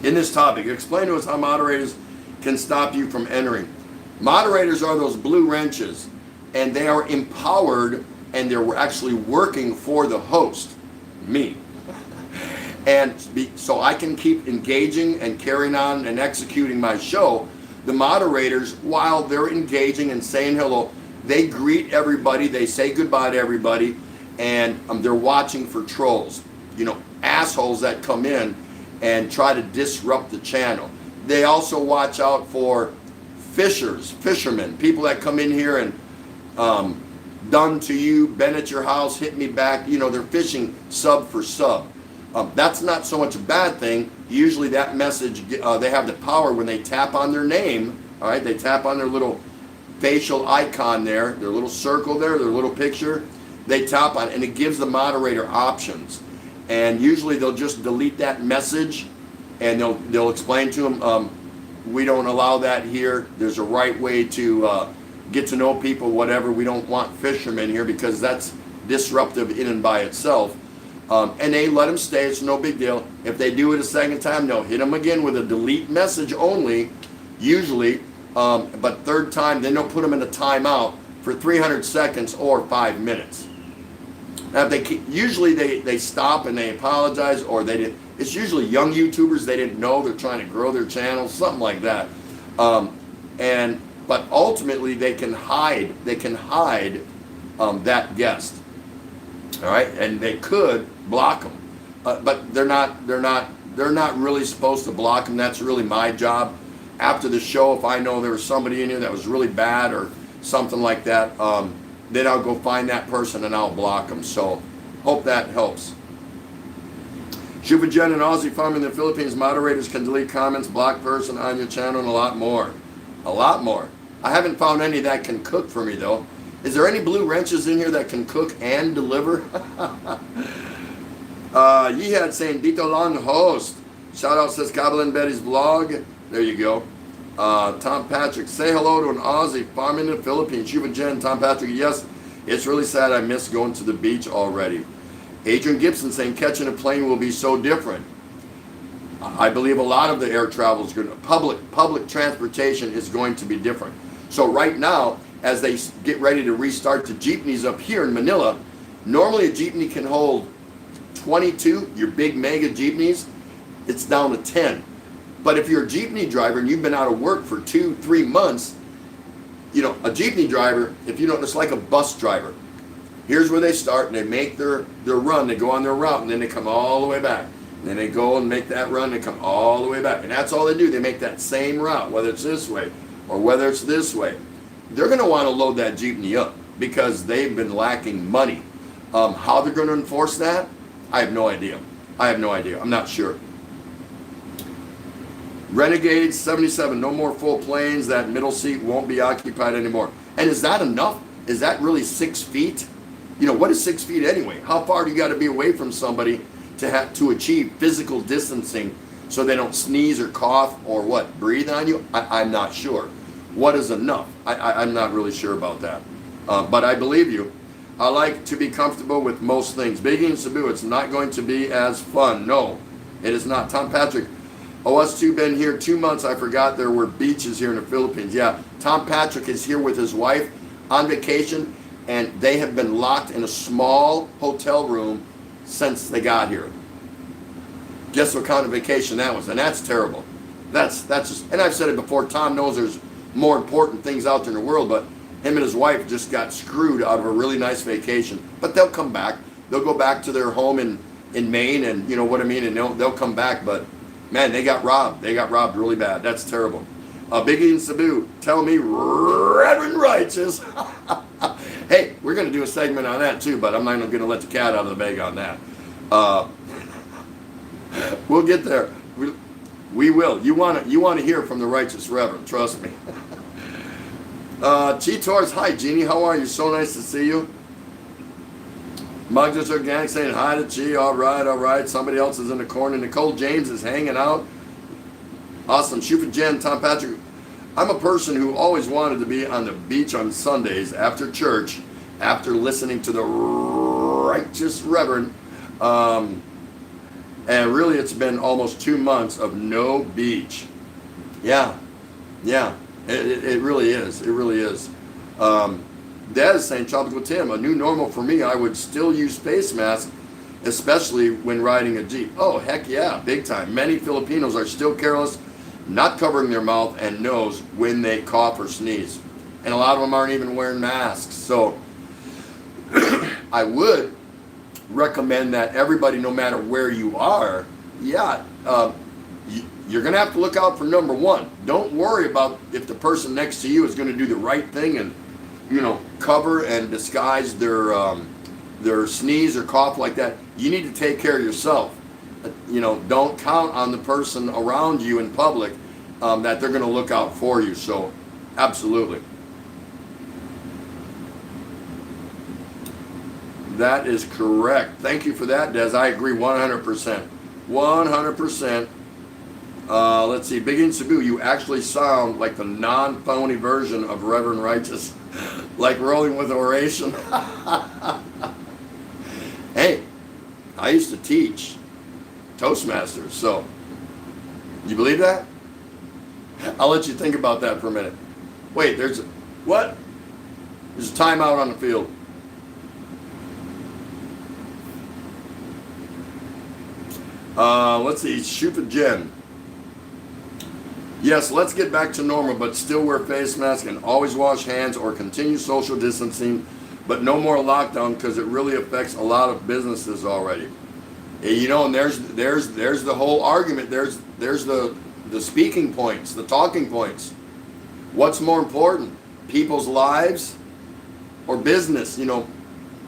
In this topic, explain to us how moderators can stop you from entering. Moderators are those blue wrenches, and they are empowered, and they're actually working for the host, me. And so I can keep engaging and carrying on and executing my show. The moderators, while they're engaging and saying hello, they greet everybody, they say goodbye to everybody, and they're watching for trolls, assholes that come in and try to disrupt the channel. They also watch out for fishermen, people that come in here and done to you, been at your house, hit me back, they're fishing sub for sub. That's not so much a bad thing. Usually that message, they have the power when they tap on their name All right, they tap on their little facial icon there, their little circle there, their little picture. They tap on it, and it gives the moderator options. And usually they'll just delete that message, and they'll explain to them, we don't allow that here. There's a right way to get to know people, whatever. We don't want fishermen here because that's disruptive in and by itself. And they let them stay. It's no big deal. If they do it a second time, they'll hit them again with a delete message only, usually. But third time, then they'll put them in a timeout for 300 seconds or 5 minutes. Now, usually they stop and they apologize, or they didn't. It's usually young YouTubers, they didn't know, they're trying to grow their channel, something like that. But ultimately they can hide that guest. All right, and they could block them, but they're not really supposed to block them. That's really my job. After the show, if I know there was somebody in here that was really bad or something like that, then I'll go find that person and I'll block them. So hope that helps. Shufa Jen and Aussie Farm in the Philippines, moderators can delete comments, block person on your channel, and a lot more. A lot more. I haven't found any that can cook for me though. Is there any blue wrenches in here that can cook and deliver? Yihad saying, Dito Long host. Shout out, says Goblin Betty's vlog. There you go. Tom Patrick, say hello to an Aussie farming in the Philippines. Shuva Jen, Tom Patrick, yes, it's really sad. I miss going to the beach already. Adrian Gibson saying, catching a plane will be so different. I believe a lot of the air travel is going to, public transportation is going to be different. So right now, as they get ready to restart the jeepneys up here in Manila, normally a jeepney can hold 22, your big mega jeepneys, it's down to 10. But if you're a jeepney driver and you've been out of work for 2-3 months, you know, a jeepney driver, if you don't, it's like a bus driver. Here's where they start and they make their run, they go on their route, and then they come all the way back. And then they go and make that run, they come all the way back. And that's all they do. They make that same route, whether it's this way or whether it's this way. They're going to want to load that jeepney up because they've been lacking money. How they're going to enforce that, I have no idea. I'm not sure. Renegade 77, no more full planes. That middle seat won't be occupied anymore. And is that enough? Is that really 6 feet? You know, what is 6 feet anyway? How far do you got to be away from somebody to achieve physical distancing so they don't sneeze or cough or what, breathe on you? I'm not sure. What is enough? I'm not really sure about that. But I believe you. I like to be comfortable with most things. Biggie and Cebu, it's not going to be as fun. No, it is not. Tom Patrick, us two been here 2 months. I forgot there were beaches here in the Philippines. Yeah, Tom Patrick is here with his wife on vacation, and they have been locked in a small hotel room since they got here. Guess what kind of vacation that was, and that's terrible. That's just, and I've said it before, Tom knows there's more important things out there in the world, but him and his wife just got screwed out of a really nice vacation. But they'll come back. They'll go back to their home in Maine, and you know what I mean, and they'll come back, but man, they got robbed. They got robbed really bad. That's terrible. Biggie and Cebu, tell me, Reverend Righteous. Hey, we're going to do a segment on that too, but I'm not going to let the cat out of the bag on that. We'll get there. We will. You want to hear from the Righteous Reverend. Trust me. Cheetors, hi, Jeannie. How are you? So nice to see you. Muggs Organic saying hi to Chi. All right. Somebody else is in the corner. Nicole James is hanging out. Awesome. Shufa Jen, Tom Patrick. I'm a person who always wanted to be on the beach on Sundays after church, after listening to the Righteous Reverend. And really, it's been almost 2 months of no beach. Yeah. It really is. It really is. Dad is saying, Tropical Tim, a new normal for me, I would still use face masks, especially when riding a Jeep. Oh, heck yeah, big time. Many Filipinos are still careless, not covering their mouth and nose when they cough or sneeze. And a lot of them aren't even wearing masks. So I would recommend that everybody, no matter where you are, you're going to have to look out for number one. Don't worry about if the person next to you is going to do the right thing and, you know, cover and disguise their sneeze or cough like that. You need to take care of yourself. You know, don't count on the person around you in public that they're going to look out for you. So, absolutely. That is correct. Thank you for that, Des. I agree 100%. 100%. Let's see. Big in Cebu, you actually sound like the non-phony version of Reverend Righteous. Like rolling with oration. Hey, I used to teach Toastmasters, so you believe that? I'll let you think about that for a minute. Wait, there's a timeout on the field. Let's see, Shufa Jen. Yes, let's get back to normal, but still wear face masks and always wash hands or continue social distancing, but no more lockdown because it really affects a lot of businesses already. You know, and there's the whole argument. There's the speaking points, the talking points. What's more important, people's lives or business? You know,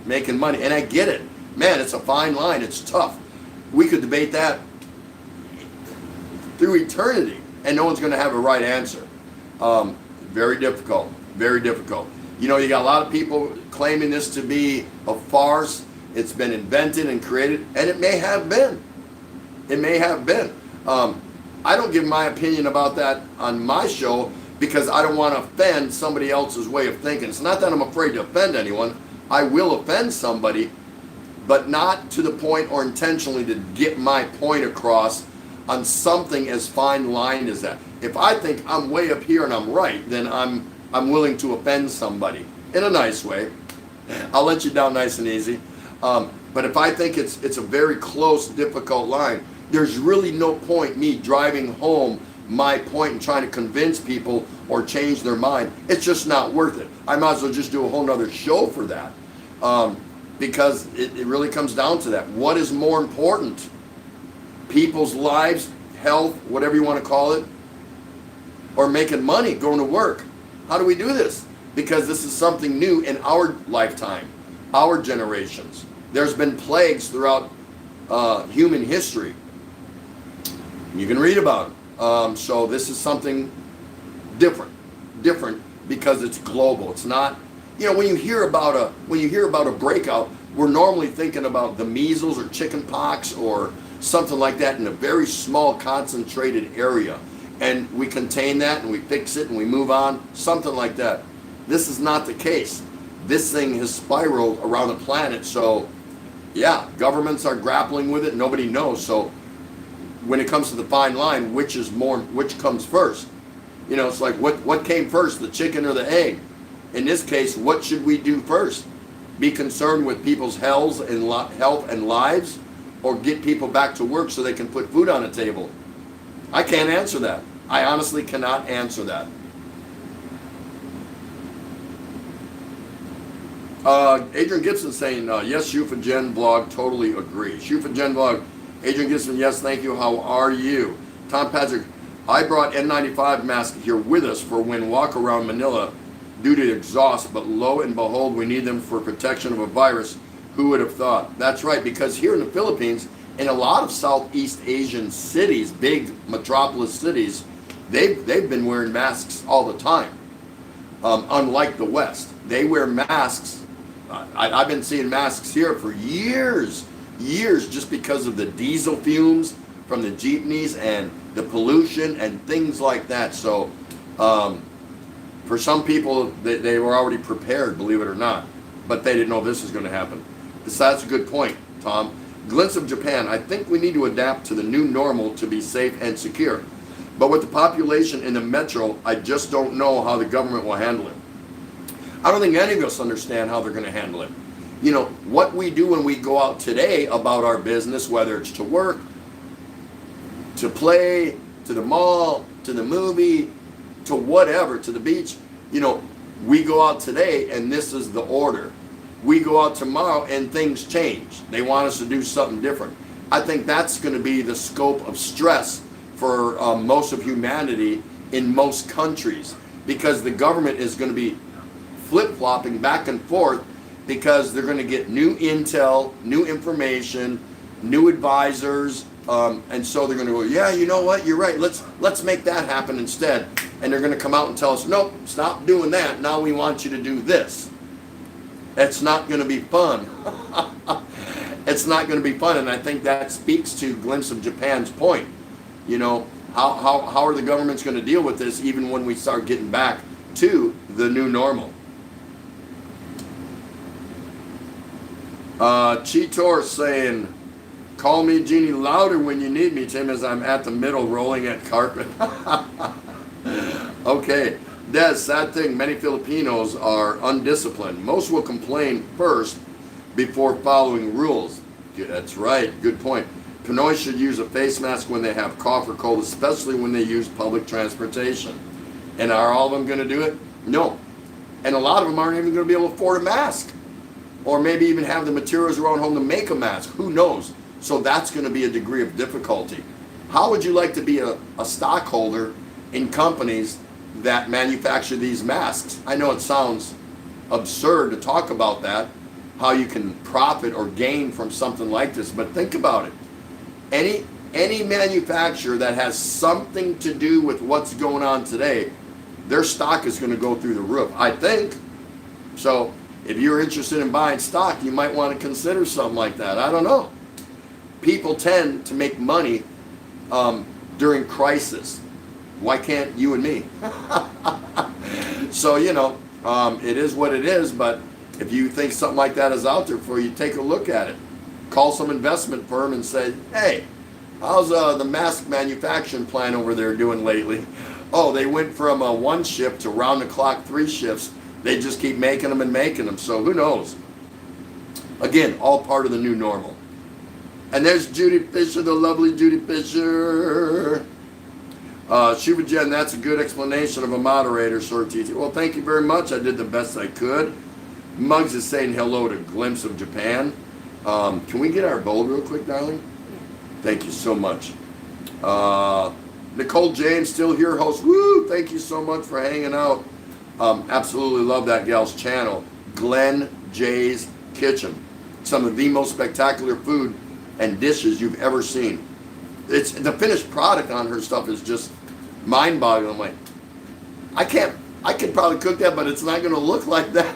making money. And I get it, man. It's a fine line. It's tough. We could debate that through eternity, and no one's going to have a right answer. Very difficult. Very difficult. You know, you got a lot of people claiming this to be a farce. It's been invented and created, and it may have been. It may have been. I don't give my opinion about that on my show because I don't want to offend somebody else's way of thinking. It's not that I'm afraid to offend anyone. I will offend somebody, but not to the point or intentionally to get my point across on something as fine-lined as that. If I think I'm way up here and I'm right, then I'm willing to offend somebody in a nice way. I'll let you down nice and easy. But if I think it's a very close, difficult line, there's really no point me driving home my point and trying to convince people or change their mind. It's just not worth it. I might as well just do a whole nother show for that. Because it really comes down to that. What is more important? People's lives, health, whatever you want to call it, or making money, going to work? How do we do this? Because this is something new in our lifetime, our generations. There's been plagues throughout human history. You can read about it. So this is something different because it's global. It's not. You know, when you hear about a breakout, we're normally thinking about the measles or chicken pox or something like that in a very small concentrated area, and we contain that and we fix it and we move on, something like that. This is not the case. This thing has spiraled around the planet, so yeah, governments are grappling with it. Nobody knows. So when it comes to the fine line, which comes first? You know, it's like what came first, the chicken or the egg? In this case, what should we do first? Be concerned with people's health and lives, or get people back to work so they can put food on the table? I can't answer that. I honestly cannot answer that. Adrian Gibson saying, yes, Shufa Jen vlog, totally agree. Shufa Jen vlog, Adrian Gibson, yes, thank you, how are you? Tom Patrick, I brought N95 mask here with us for when walk around Manila due to exhaust, but lo and behold, we need them for protection of a virus. Who would have thought? That's right, because here in the Philippines, in a lot of Southeast Asian cities, big metropolis cities, they've been wearing masks all the time. Unlike the West, they wear masks. I've been seeing masks here for years, just because of the diesel fumes from the jeepneys and the pollution and things like that. So for some people, they were already prepared, believe it or not, but they didn't know this was going to happen. So that's a good point, Tom. Glints of Japan, I think we need to adapt to the new normal to be safe and secure. But with the population in the metro, I just don't know how the government will handle it. I don't think any of us understand how they're going to handle it. You know, what we do when we go out today about our business, whether it's to work, to play, to the mall, to the movie, to whatever, to the beach, you know, we go out today and this is the order. We go out tomorrow and things change. They want us to do something different. I think that's going to be the scope of stress for most of humanity in most countries, because the government is going to be flip-flopping back and forth because they're going to get new intel, new information, new advisors, And so they're going to go, yeah, you know what? You're right. Let's make that happen instead. And they're going to come out and tell us, nope, stop doing that. Now we want you to do this. It's not going to be fun. It's not going to be fun. And I think that speaks to Glimpse of Japan's point. You know, how are the governments going to deal with this even when we start getting back to the new normal? Cheetor saying, call me Jeannie louder when you need me, Tim, as I'm at the middle rolling at carpet. Okay. Des, sad thing, many Filipinos are undisciplined. Most will complain first before following rules. Yeah, that's right. Good point. Pinoy should use a face mask when they have cough or cold, especially when they use public transportation. And are all of them going to do it? No. And a lot of them aren't even going to be able to afford a mask. Or maybe even have the materials around home to make a mask. Who knows? So that's going to be a degree of difficulty. How would you like to be a stockholder in companies that manufacture these masks? I know it sounds absurd to talk about that, how you can profit or gain from something like this, but think about it. Any manufacturer that has something to do with what's going on today, their stock is going to go through the roof, I think. So if you're interested in buying stock, you might want to consider something like that. I don't know. People tend to make money during crisis. Why can't you and me? So, you know, it is what it is, but if you think something like that is out there for you, take a look at it. Call some investment firm and say, hey, how's the mask manufacturing plant over there doing lately? Oh, they went from one shift to round the clock 3 shifts. They just keep making them and making them. So who knows? Again, all part of the new normal. And there's Judy Fisher, the lovely Judy Fisher. Shiva Jen, that's a good explanation of a moderator, Sir TT. Well, thank you very much. I did the best I could. Muggs is saying hello to Glimpse of Japan. Can we get our bowl real quick, darling? Thank you so much. Nicole James, still here, host. Woo! Thank you so much for hanging out. Absolutely love that gal's channel. Glenn J's Kitchen. Some of the most spectacular food and dishes you've ever seen. It's the finished product on her stuff is just mind-boggling. I'm like, I could probably cook that, but it's not going to look like that.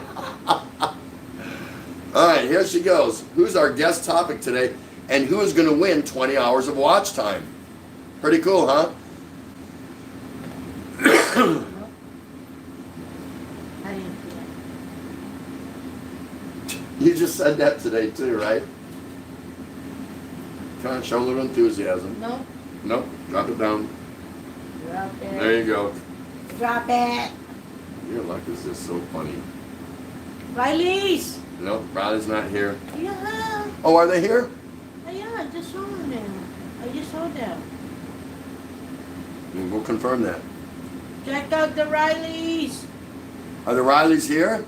All right, here she goes. Who's our guest topic today, and who is going to win 20 hours of watch time? Pretty cool, huh? I didn't feel it. You just said that today too, right? Come on, show a little enthusiasm. No, Nope, drop it down. drop it. There you go. Drop it. Your luck is just so funny. Riley's. Nope, Riley's not here. Yeah. Oh, are they here? Yeah, I just saw them. I just saw them. We'll confirm that. Check out the Rileys. Are the Rileys here?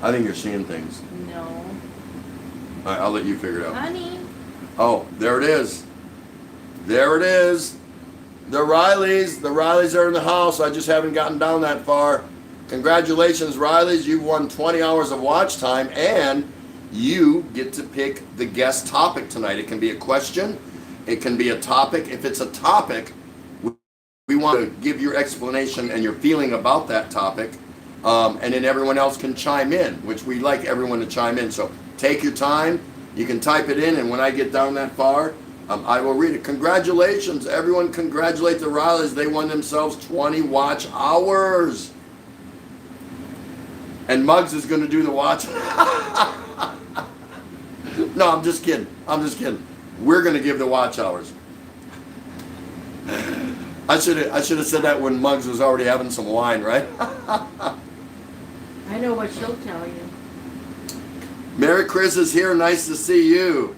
I think you're seeing things. No. All right, I'll let you figure it out. Honey. Oh, there it is. There it is. The Rileys. The Rileys are in the house. I just haven't gotten down that far. Congratulations, Rileys. You've won 20 hours of watch time, and you get to pick the guest topic tonight. It can be a question. It can be a topic. If it's a topic, we want to give your explanation and your feeling about that topic, and then everyone else can chime in, which we like everyone to chime in. So take your time. You can type it in, and when I get down that far, I will read it. Congratulations, everyone. Congratulate the Rileys. They won themselves 20 watch hours. And Muggs is going to do the watch. No, I'm just kidding. I'm just kidding. We're going to give the watch hours. I should have said that when Muggs was already having some wine, right? I know what she'll tell you. Mary Chris is here. Nice to see you.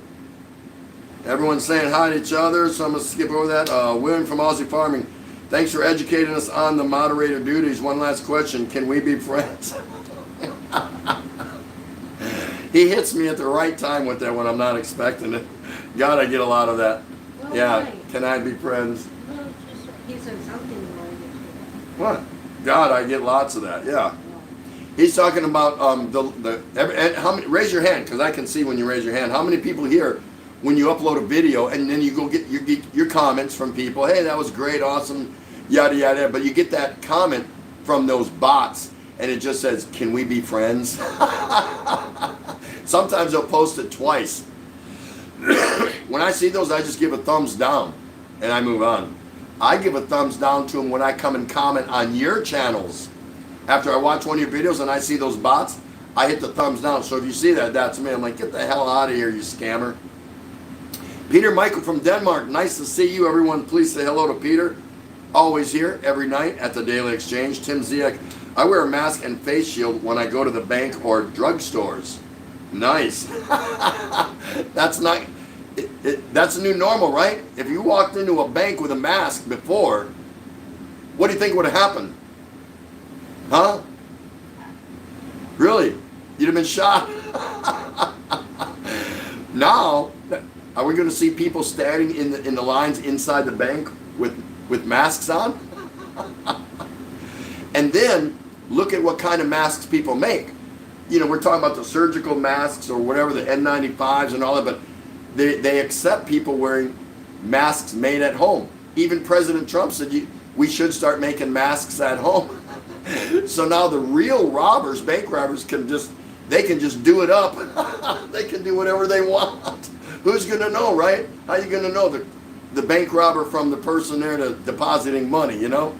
Everyone's saying hi to each other, so I'm going to skip over that. William from Aussie Farming. Thanks for educating us on the moderator duties. One last question. Can we be friends? He hits me at the right time with that when I'm not expecting it. God, I get a lot of that. Well, Yeah, right. can I be friends? Well, he said something wrong. What? God, I get lots of that, yeah. He's talking about and how many, raise your hand, because I can see when you raise your hand. How many people here, when you upload a video and then you go get your comments from people, hey, that was great, awesome, yada, yada, but you get that comment from those bots and it just says, can we be friends? Sometimes they'll post it twice. When I see those, I just give a thumbs down and I move on. I give a thumbs down to them when I come and comment on your channels. After I watch one of your videos and I see those bots, I hit the thumbs down. So if you see that, that's me. I'm like, get the hell out of here, you scammer. Peter Michael from Denmark, nice to see you. Everyone, please say hello to Peter. Always here every night at the Daily Exchange. Tim Ziek, I wear a mask and face shield when I go to the bank or drugstores. Nice. That's not... that's a new normal, right? If you walked into a bank with a mask before, what do you think would have happened? Huh? Really? You'd have been shot? Now, are we going to see people standing in the lines inside the bank with masks on? And then, look at what kind of masks people make. You know, we're talking about the surgical masks or whatever, the N95s and all that, but they accept people wearing masks made at home. Even President Trump said we should start making masks at home. So now the real robbers, bank robbers, can just do it up. They can do whatever they want. Who's going to know, right? How are you going to know the bank robber from the person there depositing money, you know?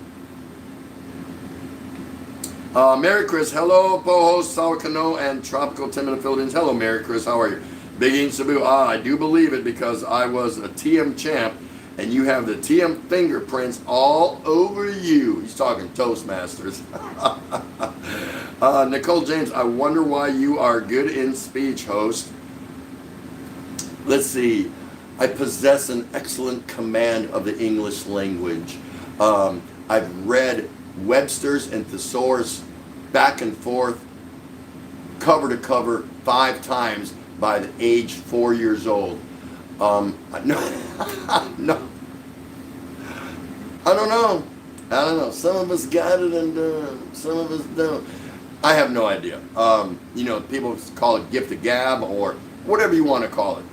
Merry Chris, hello, Pohos, Sawakano, and Tropical Tim in the Philippines. Hello, Merry Chris, how are you? Big Ian Cebu, I do believe it because I was a TM champ and you have the TM fingerprints all over you. He's talking Toastmasters. Nicole James, I wonder why you are good in speech, host. Let's see. I possess an excellent command of the English language. I've read Webster's and Thesaurus back and forth, cover to cover, 5 times by the age 4 years old. No, no. I don't know. Some of us got it and some of us don't. I have no idea. You know, people call it gift of gab or whatever you want to call it.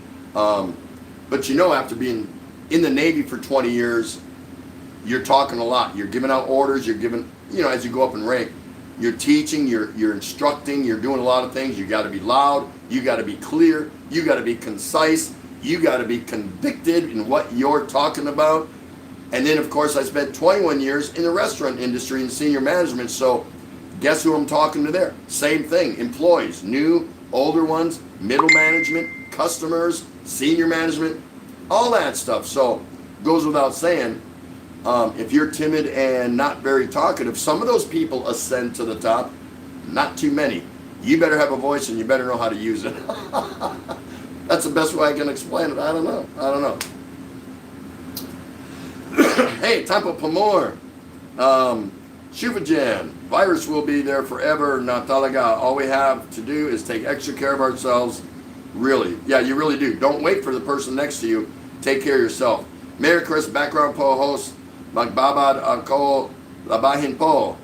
But you know, after being in the Navy for 20 years, you're talking a lot. You're giving out orders. You're giving, you know, as you go up in rank, you're teaching, you're instructing, you're doing a lot of things. You got to be loud. You got to be clear. You got to be concise. You got to be convicted in what you're talking about. And then, of course, I spent 21 years in the restaurant industry and senior management. So guess who I'm talking to there? Same thing. Employees, new, older ones, middle management, customers, senior management, all that stuff. So goes without saying, if you're timid and not very talkative, some of those people ascend to the top. Not too many. You better have a voice and you better know how to use it. That's the best way I can explain it. I don't know. Hey, Tampa Pamor. Shufajan. Virus will be there forever. Not talaga. All we have to do is take extra care of ourselves. Really. Yeah, you really do. Don't wait for the person next to you. Take care of yourself. Merry Chris, background po host. Magbabad ako labahin po.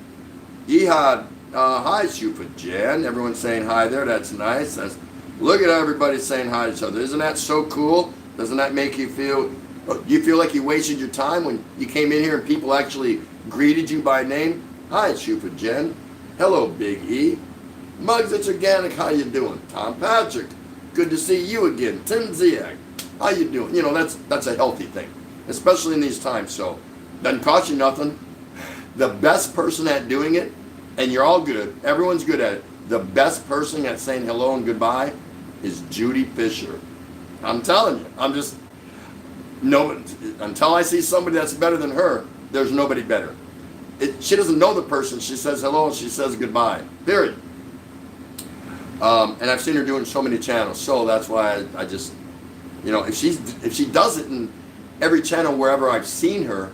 Ihad. Hi, Shufajan. Everyone's saying hi there. That's nice. Look at everybody saying hi to each other. Isn't that so cool? Doesn't that make you feel like you wasted your time when you came in here and people actually greeted you by name? Hi, Shufajan. Hello, Big E. Muggs, it's organic. How you doing? Tom Patrick. Good to see you again. Tim Ziak. How you doing? You know, that's a healthy thing, especially in these times. So, doesn't cost you nothing. The best person at doing it, and you're all good, everyone's good at it, the best person at saying hello and goodbye is Judy Fisher. I'm telling you, until I see somebody that's better than her, there's nobody better. She doesn't know the person. She says hello and she says goodbye. Period. And I've seen her doing so many channels, so that's why I just, you know, if she does it in every channel wherever I've seen her,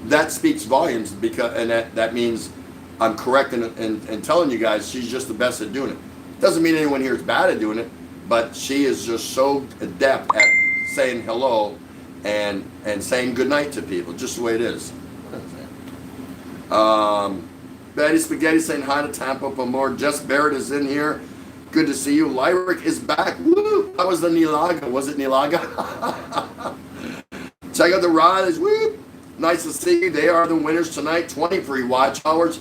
that speaks volumes, and that means I'm correct in telling you guys she's just the best at doing it. Doesn't mean anyone here is bad at doing it, but she is just so adept at saying hello and saying good night to people, just the way it is. Betty Spaghetti saying hi to Tampa Pomor. Jess Barrett is in here. Good to see you. Lyric is back. Woo! That was the Nilaga. Was it Nilaga? Check out the Rileys. Woo! Nice to see you. They are the winners tonight. 20 free watch hours.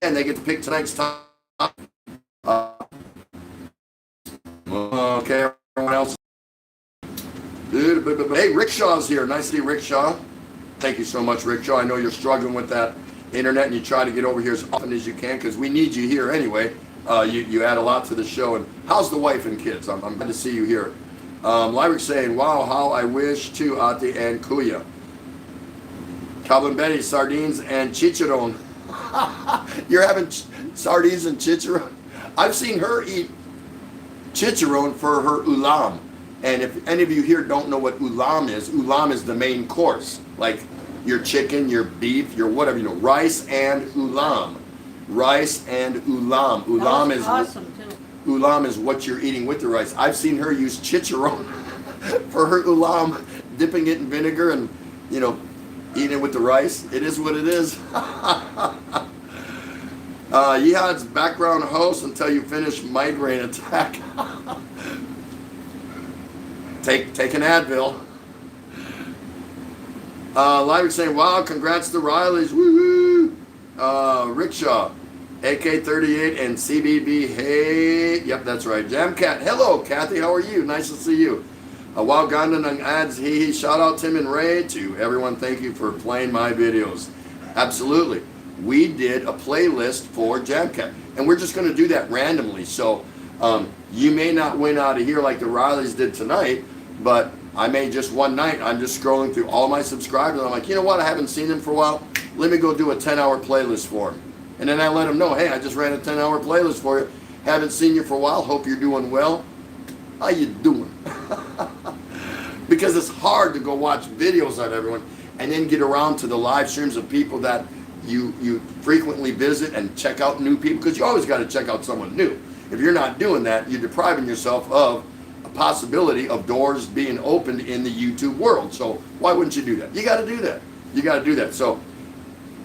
And they get to pick tonight's time. Okay, everyone else. Hey, Rickshaw's here. Nice to see Rickshaw. Thank you so much, Rickshaw. I know you're struggling with that internet and you try to get over here as often as you can because we need you here anyway. You add a lot to the show. And how's the wife and kids? I'm glad to see you here. Lyric saying, wow, how I wish to Ate and Kuya. Calvin Betty, sardines and chicharron. You're having sardines and chicharron? I've seen her eat chicharron for her ulam. And if any of you here don't know what ulam is the main course. Like your chicken, your beef, your whatever, rice and ulam. Rice and ulam. Ulam is awesome too. Ulam is what you're eating with the rice. I've seen her use chicharron for her ulam, dipping it in vinegar and, eating it with the rice. It is what it is. Yihad's background host until you finish migraine attack. Take an Advil. Lyric saying, wow, congrats to Rileys. Woohoo! Rickshaw, AK38 and CBB. Hey, yep, that's right. Jamcat, hello, Kathy. How are you? Nice to see you. Wow, Gandan and ads. He shout out Tim and Ray to everyone. Thank you for playing my videos. Absolutely. We did a playlist for Jamcat, and we're just going to do that randomly. So you may not win out of here like the Rileys did tonight, but I may just one night, I'm just scrolling through all my subscribers, and I'm like, you know what, I haven't seen them for a while. Let me go do a 10-hour playlist for them. And then I let them know, hey, I just ran a 10-hour playlist for you. Haven't seen you for a while. Hope you're doing well. How you doing? Because it's hard to go watch videos on everyone and then get around to the live streams of people that you frequently visit and check out new people, because you always got to check out someone new. If you're not doing that, you're depriving yourself of a possibility of doors being opened in the YouTube world. So why wouldn't you do that? You got to do that. You got to do that. So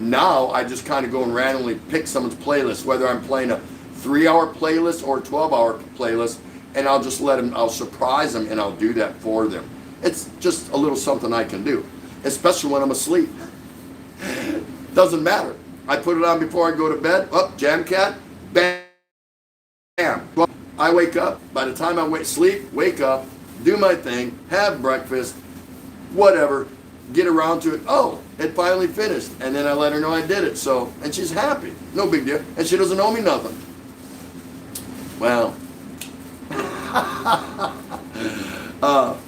now I just kind of go and randomly pick someone's playlist, whether I'm playing a 3-hour playlist or a 12-hour playlist, and I'll just let them, I'll surprise them, and I'll do that for them. It's just a little something I can do, especially when I'm asleep. Doesn't matter. I put it on before I go to bed. Up, Jamcat, bam, bam. I wake up. By the time I wake up, do my thing, have breakfast, whatever, get around to it. Oh, it finally finished. And then I let her know I did it. So, and she's happy. No big deal. And she doesn't owe me nothing. Well.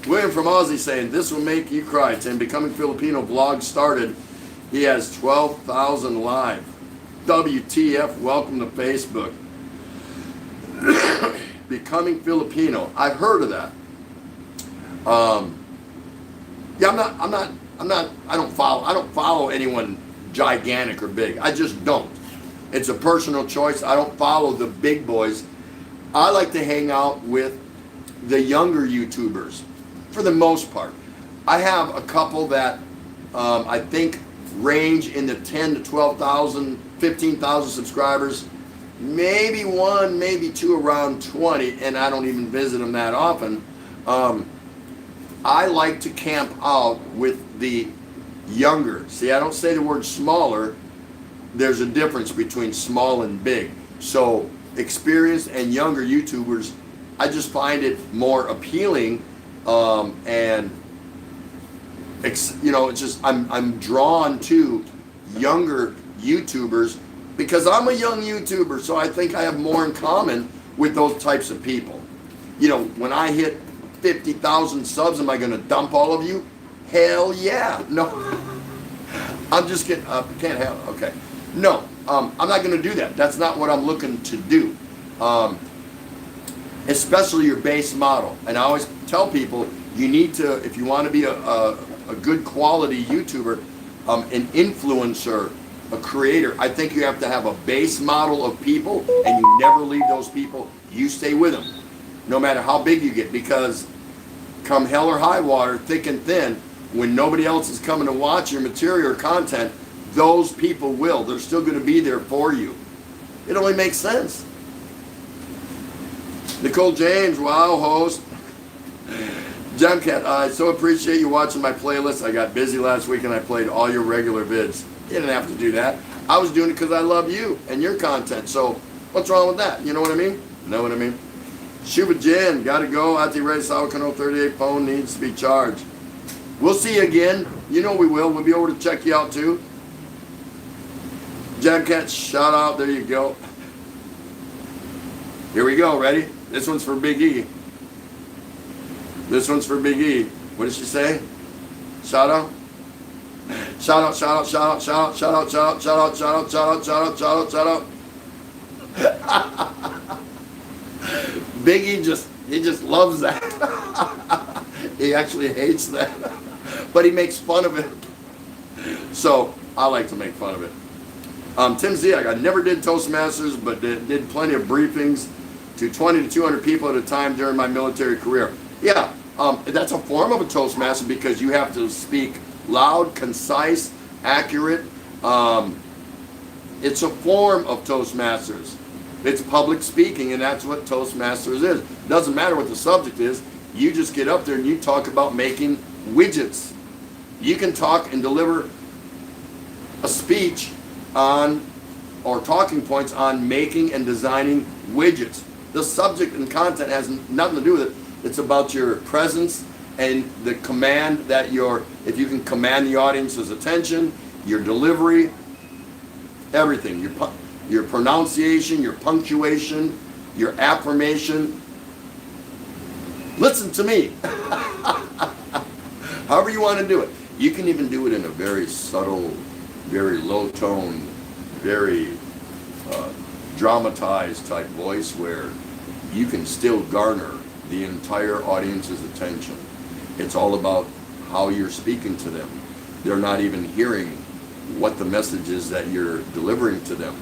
William from Aussie saying, this will make you cry, Tim. Becoming Filipino vlog started. He has 12,000 live. WTF, welcome to Facebook. Becoming Filipino. I've heard of that. Yeah, I don't follow anyone gigantic or big. I just don't. It's a personal choice. I don't follow the big boys. I like to hang out with the younger YouTubers for the most part. I have a couple that I think range in the 10 to 12,000, 15,000 subscribers. Maybe one, maybe two around 20, and I don't even visit them that often. I like to camp out with the younger. See, I don't say the word smaller. There's a difference between small and big. So experienced and younger YouTubers, I just find it more appealing, and it's just I'm drawn to younger YouTubers because I'm a young YouTuber, so I think I have more in common with those types of people. When I hit 50,000 subs, am I going to dump all of you? Hell yeah. No. I'm just kidding. Can't have. Okay. No. I'm not going to do that. That's not what I'm looking to do. Especially your base model. And I always tell people, you need to, if you want to be a good quality YouTuber, an influencer, a creator, I think you have to have a base model of people, and you never leave those people. You stay with them, no matter how big you get, because come hell or high water, thick and thin, when nobody else is coming to watch your material or content, those people will. They're still going to be there for you. It only makes sense. Nicole James, wow, host. Jamcat, I so appreciate you watching my playlist. I got busy last week and I played all your regular vids. You didn't have to do that. I was doing it because I love you and your content. So what's wrong with that? You know what I mean? Know what I mean? Shuba Jen, gotta go. Ati Ray Saucano 38 phone needs to be charged. We'll see you again. You know we will. We'll be able to check you out too. Jamcat, shout out. There you go. Here we go. Ready? This one's for Big E. This one's for Big E. What did she say? Shout out. Shout out, shout out, shout out, shout out, shout out, shout out, shout out, shout out, shout out, shout out, shout out, shout out. Big E just loves that. He actually hates that. But he makes fun of it. So I like to make fun of it. Tim Ziak, I never did Toastmasters, but did plenty of briefings to 20 to 200 people at a time during my military career. Yeah, that's a form of a Toastmaster because you have to speak loud, concise, accurate. It's a form of Toastmasters. It's public speaking, and that's what Toastmasters is. Doesn't matter what the subject is. You just get up there and you talk about making widgets. You can talk and deliver a speech on, or talking points on making and designing widgets. The subject and content has nothing to do with it. It's about your presence and the command that if you can command the audience's attention, your delivery, everything, your pronunciation, your punctuation, your affirmation. Listen to me. However you want to do it. You can even do it in a very subtle, very low tone, very dramatized type voice where you can still garner the entire audience's attention. It's all about how you're speaking to them. They're not even hearing what the message is that you're delivering to them.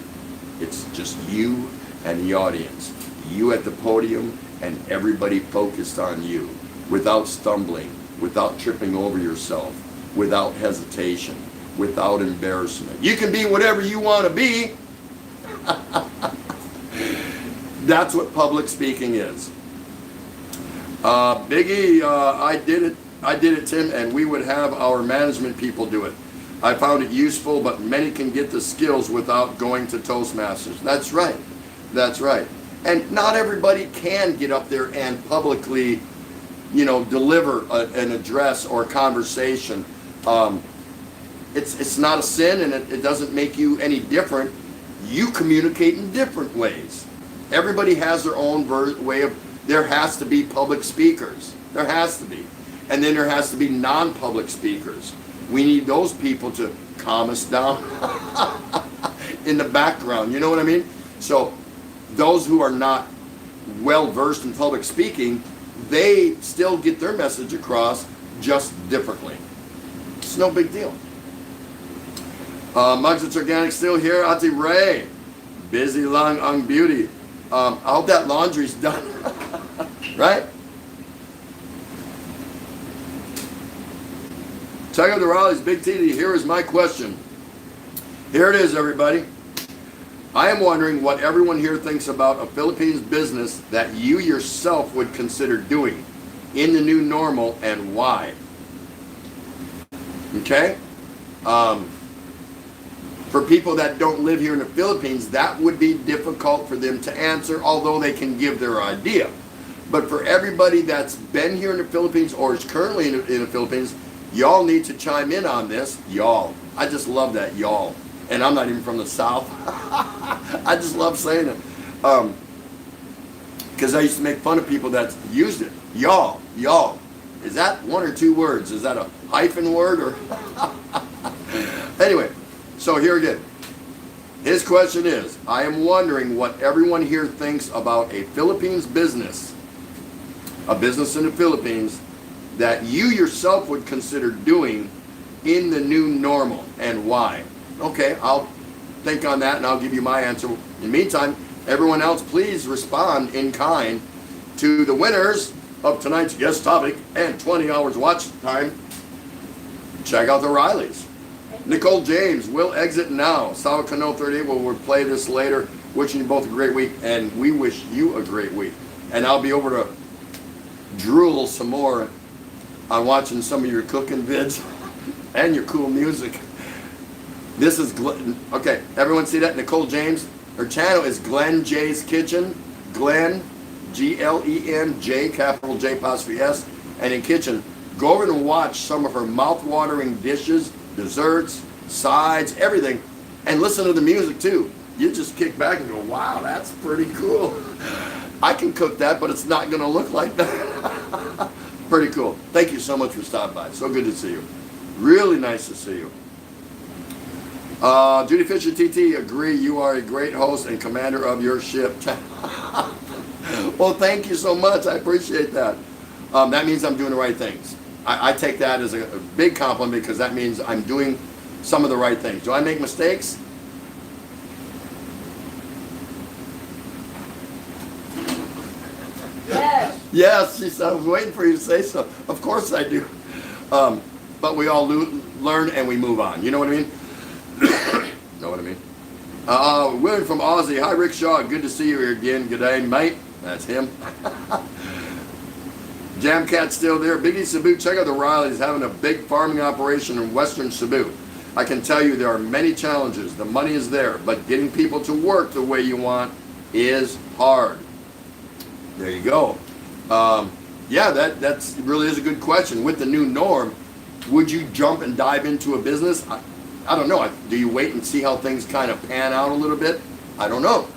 It's just you and the audience. You at the podium and everybody focused on you, without stumbling, without tripping over yourself, without hesitation, without embarrassment. You can be whatever you want to be. That's what public speaking is. Biggie, I did it, Tim, and we would have our management people do it. I found it useful, but many can get the skills without going to Toastmasters. That's right. That's right. And not everybody can get up there and publicly, deliver an address or conversation. It's not a sin, and it doesn't make you any different. You communicate in different ways. Everybody has their own way of. There has to be public speakers. There has to be. And then there has to be non-public speakers. We need those people to calm us down in the background. You know what I mean? So those who are not well versed in public speaking, they still get their message across just differently. It's no big deal. Mugs, it's organic still here. Auntie Ray, busy long on beauty. I hope that laundry's done. Right? Check out the Raleigh's Big TD. Here is my question. Here it is, everybody. I am wondering what everyone here thinks about a Philippines business that you yourself would consider doing in the new normal and why. Okay? For people that don't live here in the Philippines, that would be difficult for them to answer, although they can give their idea. But for everybody that's been here in the Philippines or is currently in the Philippines, y'all need to chime in on this. Y'all. I just love that, y'all. And I'm not even from the South. I just love saying it. Because I used to make fun of people that used it. Y'all. Y'all. Is that one or two words? Is that a hyphen word? Or Anyway, so here again. His question is, I am wondering what everyone here thinks about a Philippines business, a business in the Philippines, that you yourself would consider doing in the new normal and why. Okay, I'll think on that and I'll give you my answer. In the meantime, everyone else, please respond in kind to the winners of tonight's guest topic and 20 hours watch time. Check out the Rileys. And Nicole James, we'll exit now. Sawa Cano 38 will replay this later. Wishing you both a great week, and we wish you a great week. And I'll be over to drool some more on watching some of your cooking vids and your cool music. This is, okay, everyone see that? Nicole James, her channel is Glenn J's Kitchen. Glenn, Glen J, capital J apostrophe S, and in kitchen. Go over and watch some of her mouth-watering dishes, desserts, sides, everything, and listen to the music too. You just kick back and go, wow, that's pretty cool. I can cook that, but it's not going to look like that. Pretty cool. Thank you so much for stopping by. So good to see you. Really nice to see you. Judy Fisher TT, agree, you are a great host and commander of your ship. Well, thank you so much. I appreciate that. That means I'm doing the right things. I take that as a big compliment because that means I'm doing some of the right things. Do I make mistakes? Yes. Yes, she said, I was waiting for you to say so. Of course I do. But we all learn and we move on. You know what I mean? Know what I mean? William from Aussie. Hi, Rick Shaw. Good to see you here again. Good day, mate. That's him. Jam Cat's still there. Biggie Cebu, check out the Rileys having a big farming operation in western Cebu. I can tell you there are many challenges. The money is there, but getting people to work the way you want is hard. There you go. Yeah, that's really is a good question. With the new norm, would you jump and dive into a business? I don't know. Do you wait and see how things kind of pan out a little bit? I don't know.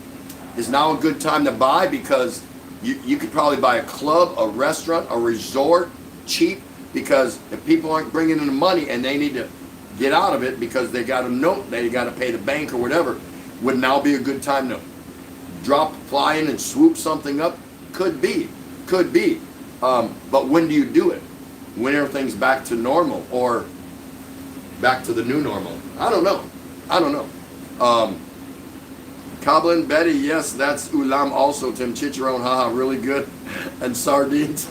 Is now a good time to buy? Because you could probably buy a club, a restaurant, a resort, cheap, because if people aren't bringing in the money and they need to get out of it because they got a note, they got to pay the bank or whatever, would now be a good time to fly in and swoop something up? Could be. But when do you do it? When everything's back to normal or back to the new normal? I don't know. Coblin, Betty, yes, that's ulam also. Tim Chicharron, haha, really good. And sardines.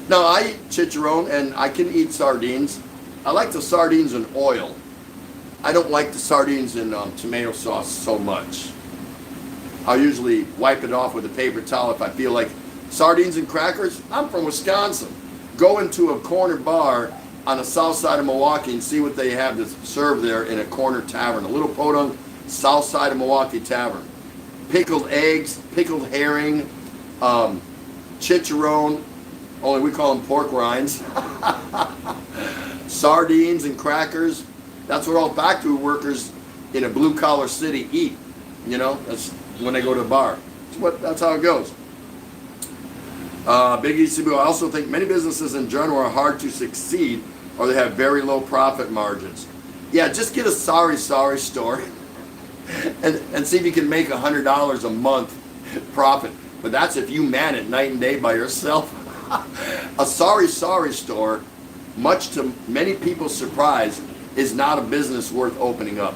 No, I eat chicharron and I can eat sardines. I like the sardines in oil. I don't like the sardines in tomato sauce so much. I'll usually wipe it off with a paper towel if I feel like sardines and crackers. I'm from Wisconsin. Go into a corner bar on the south side of Milwaukee and see what they have to serve there in a corner tavern, a little podunk, south side of Milwaukee tavern. Pickled eggs, pickled herring, chicharron, only we call them pork rinds, sardines and crackers. That's what all factory workers in a blue-collar city eat. You know, that's when they go to a bar. That's how it goes. Big E Cebu, I also think many businesses in general are hard to succeed or they have very low profit margins. Yeah, just get a sorry store and see if you can make $100 a month profit. But that's if you man it night and day by yourself. A sorry store, much to many people's surprise, is not a business worth opening up.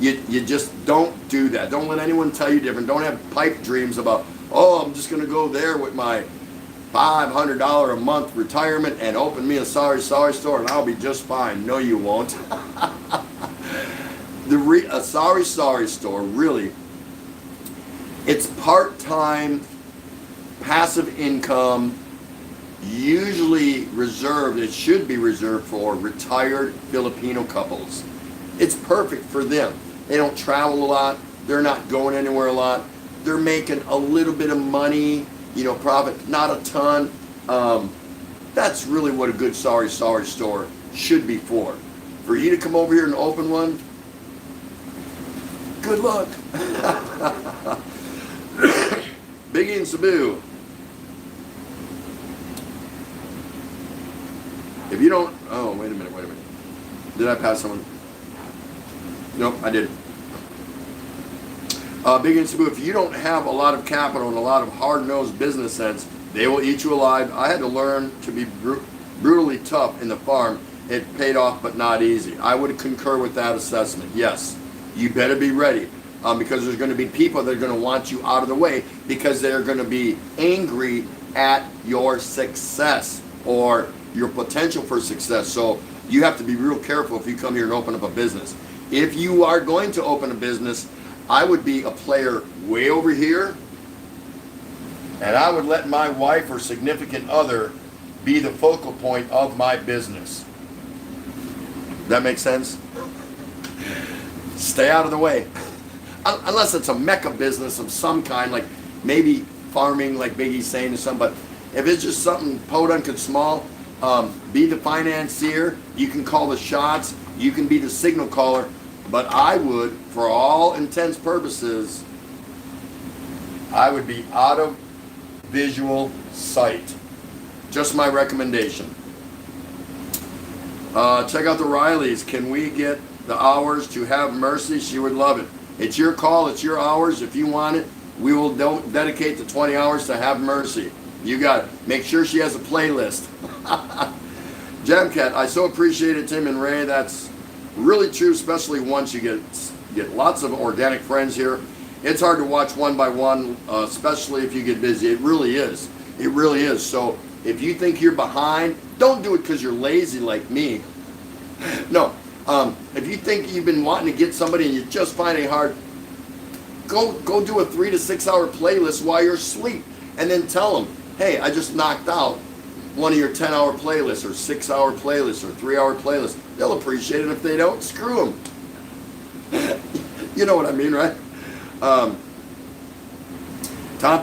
You just don't do that. Don't let anyone tell you different. Don't have pipe dreams about, oh, I'm just going to go there with my $500 a month retirement and open me a sorry store and I'll be just fine. No, you won't. A sorry store, really, it's part-time, passive income, usually reserved, it should be reserved for retired Filipino couples. It's perfect for them. They don't travel a lot. They're not going anywhere a lot. They're making a little bit of money, profit, not a ton. That's really what a good sorry store should be for. For you to come over here and open one, good luck. Biggie and Cebu. If you don't, oh, wait a minute. Did I pass someone? Nope, I did. Big and Cebu, if you don't have a lot of capital and a lot of hard-nosed business sense, they will eat you alive. I had to learn to be brutally tough in the farm. It paid off, but not easy. I would concur with that assessment. Yes, you better be ready because there's going to be people that are going to want you out of the way because they're going to be angry at your success or your potential for success. So you have to be real careful if you come here and open up a business. If you are going to open a business, I would be a player way over here, and I would let my wife or significant other be the focal point of my business. That makes sense? Stay out of the way. Unless it's a mecca business of some kind, like maybe farming, like Biggie's saying to some, but if it's just something podunk and small, be the financier. You can call the shots. You can be the signal caller. But I would, for all intents purposes, I would be out of visual sight. Just my recommendation. Check out the Rileys. Can we get the hours to have Mercy? She would love it. It's your call. It's your hours. If you want it, we will dedicate the 20 hours to have Mercy. You got it. Make sure she has a playlist. Jamcat, I so appreciate it, Tim and Ray. That's really true, especially once you get lots of organic friends here. It's hard to watch one by one, especially if you get busy. It really is. It really is. So if you think you're behind, don't do it because you're lazy like me. No. If you think you've been wanting to get somebody and you're just finding it hard, go do a 3 to 6 hour playlist while you're asleep, and then tell them, hey, I just knocked out one of your 10-hour playlists or 6-hour playlists or 3-hour playlists. They'll appreciate it. If they don't, screw them. You know what I mean, right? Tom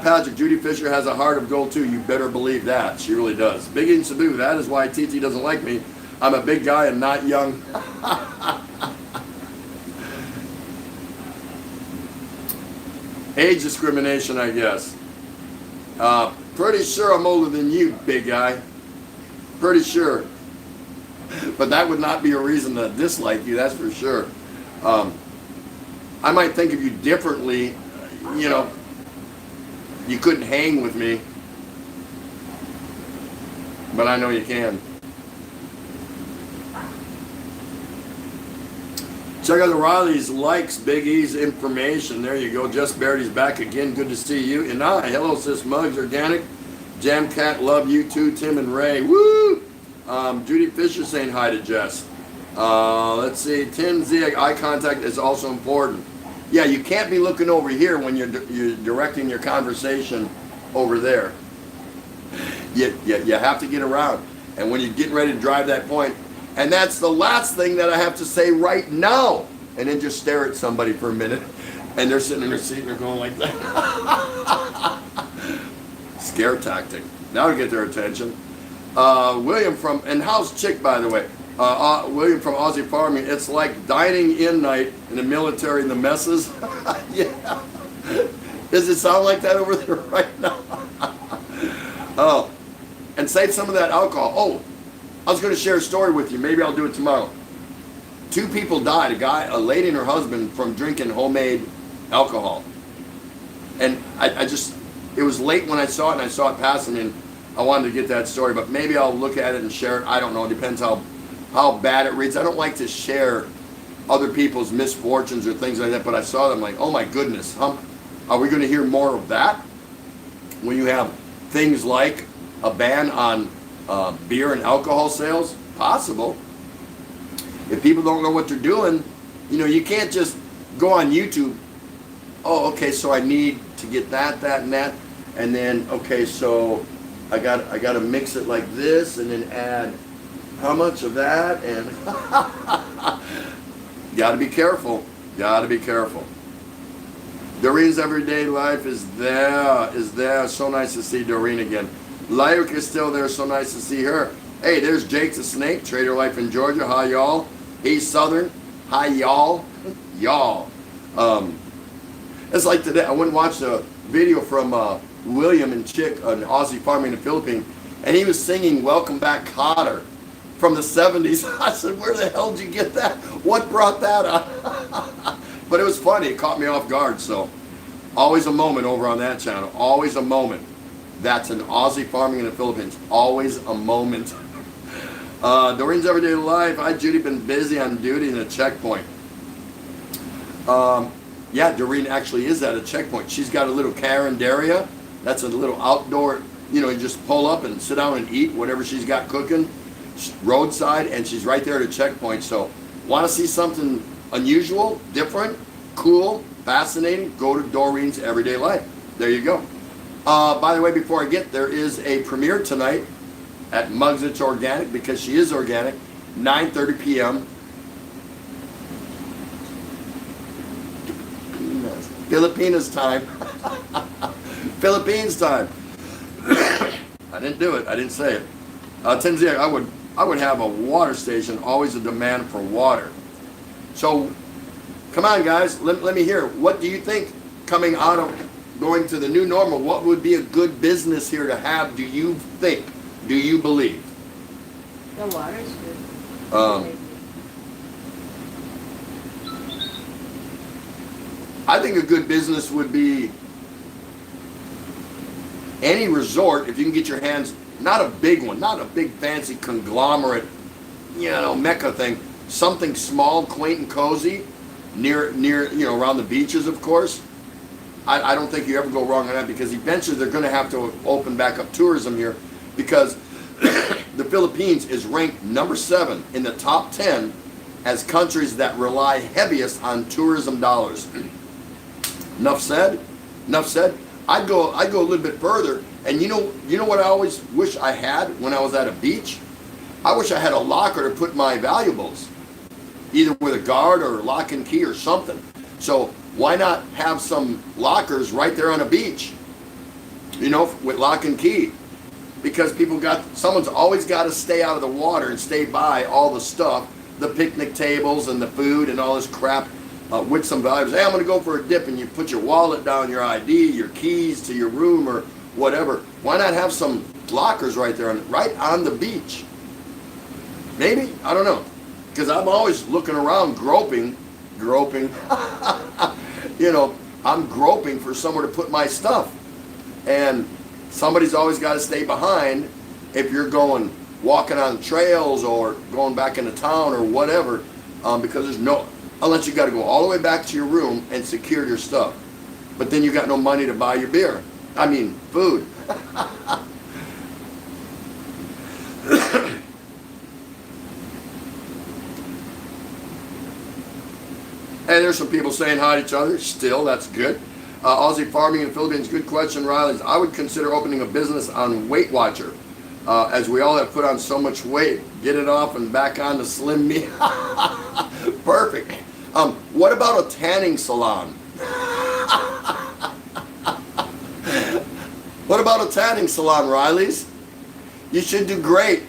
Patrick, Judy Fisher has a heart of gold too. You better believe that. She really does. Big and Cebu, that is why TT doesn't like me. I'm a big guy and not young. Age discrimination, I guess. Pretty sure I'm older than you, big guy. Pretty sure. But that would not be a reason to dislike you, that's for sure. I might think of you differently. You know, you couldn't hang with me. But I know you can. Check out the Riley's likes Big E's information. There you go. Jess Bairdy's back again. Good to see you. And I, hello, Sis Muggs, Organic. Jamcat, love you too. Tim and Ray. Woo! Judy Fisher saying hi to Jess. Let's see. Tim Zieg, eye contact is also important. Yeah, you can't be looking over here when you're directing your conversation over there. You have to get around. And when you're getting ready to drive that point, and that's the last thing that I have to say right now. And then just stare at somebody for a minute. And they're sitting in their seat and they're going like that. Scare tactic. That'll get their attention. William from, and how's Chick, by the way? William from Aussie Farming. It's like dining in night in the military and the messes. Yeah. Does it sound like that over there right now? Oh. And save some of that alcohol. Oh. I was going to share a story with you. Maybe I'll do it tomorrow. 2 people died, a lady and her husband, from drinking homemade alcohol. And I just, it was late when I saw it, and I saw it passing, and I wanted to get that story, but maybe I'll look at it and share it. I don't know. It depends how bad it reads. I don't like to share other people's misfortunes or things like that, but I saw them like, oh my goodness, are we going to hear more of that? When you have things like a ban on beer and alcohol sales? Possible. If people don't know what they're doing, you know, you can't just go on YouTube. Oh, okay, so I need to get that, and that, and then okay, so I got to mix it like this, and then add how much of that, and got to be careful. Got to be careful. Doreen's everyday life is there. So nice to see Doreen again. Lyric is still there, so nice to see her. Hey, there's Jake the Snake, Trader Life in Georgia. Hi, y'all. He's Southern. Hi, y'all. Y'all. It's like today, I went and watched a video from William and Chick, an Aussie farming in the Philippines, and he was singing Welcome Back Kotter from the 70s. I said, where the hell did you get that? What brought that up? But it was funny. It caught me off guard. So always a moment over on that channel. Always a moment. That's an Aussie farming in the Philippines. Always a moment. Doreen's everyday life. Hi, Judy. Been busy on duty in a checkpoint. Yeah, Doreen actually is at a checkpoint. She's got a little Carinderia. That's a little outdoor, you know, you just pull up and sit down and eat whatever she's got cooking. roadside, and she's right there at a checkpoint. So, want to see something unusual, different, cool, fascinating? Go to Doreen's Everyday Life. There you go. By the way, before I get there is a premiere tonight at Mugs It's Organic, because she is organic, 9:30 p.m. Filipinas time. Philippines time. I didn't do it. I didn't say it. Tennessee, I would have a water station, always a demand for water. So, come on, guys. Let me hear. What do you think coming out of going to the new normal? What would be a good business here to have? Do you think? Do you believe? The water's good. I think a good business would be any resort, if you can get your hands, not a big one, not a big fancy conglomerate, mecca thing, something small, quaint and cozy, near, around the beaches, of course. I don't think you ever go wrong on that, because eventually they're going to have to open back up tourism here, because the Philippines is ranked number 7 in the top 10 as countries that rely heaviest on tourism dollars. Enough said. I'd go a little bit further, and you know what I always wish I had when I was at a beach? I wish I had a locker to put my valuables, either with a guard or lock and key or something. So why not have some lockers right there on a beach, with lock and key? Because someone's always got to stay out of the water and stay by all the stuff, the picnic tables and the food and all this crap, with some valuables. Hey, I'm going to go for a dip, and you put your wallet down, your ID, your keys to your room or whatever. Why not have some lockers right there, right on the beach? Maybe, I don't know, because I'm always looking around, groping. I'm groping for somewhere to put my stuff, and somebody's always got to stay behind if you're walking on trails or going back into town or whatever, because unless you got to go all the way back to your room and secure your stuff, but then you got no money to buy your food. Hey, there's some people saying hi to each other still. That's good. Aussie farming in the Philippines. Good question, Riley. I would consider opening a business on Weight Watcher, as we all have put on so much weight. Get it off and back on to slim me. Perfect. What about a tanning salon? What about a tanning salon, Riley's? You should do great.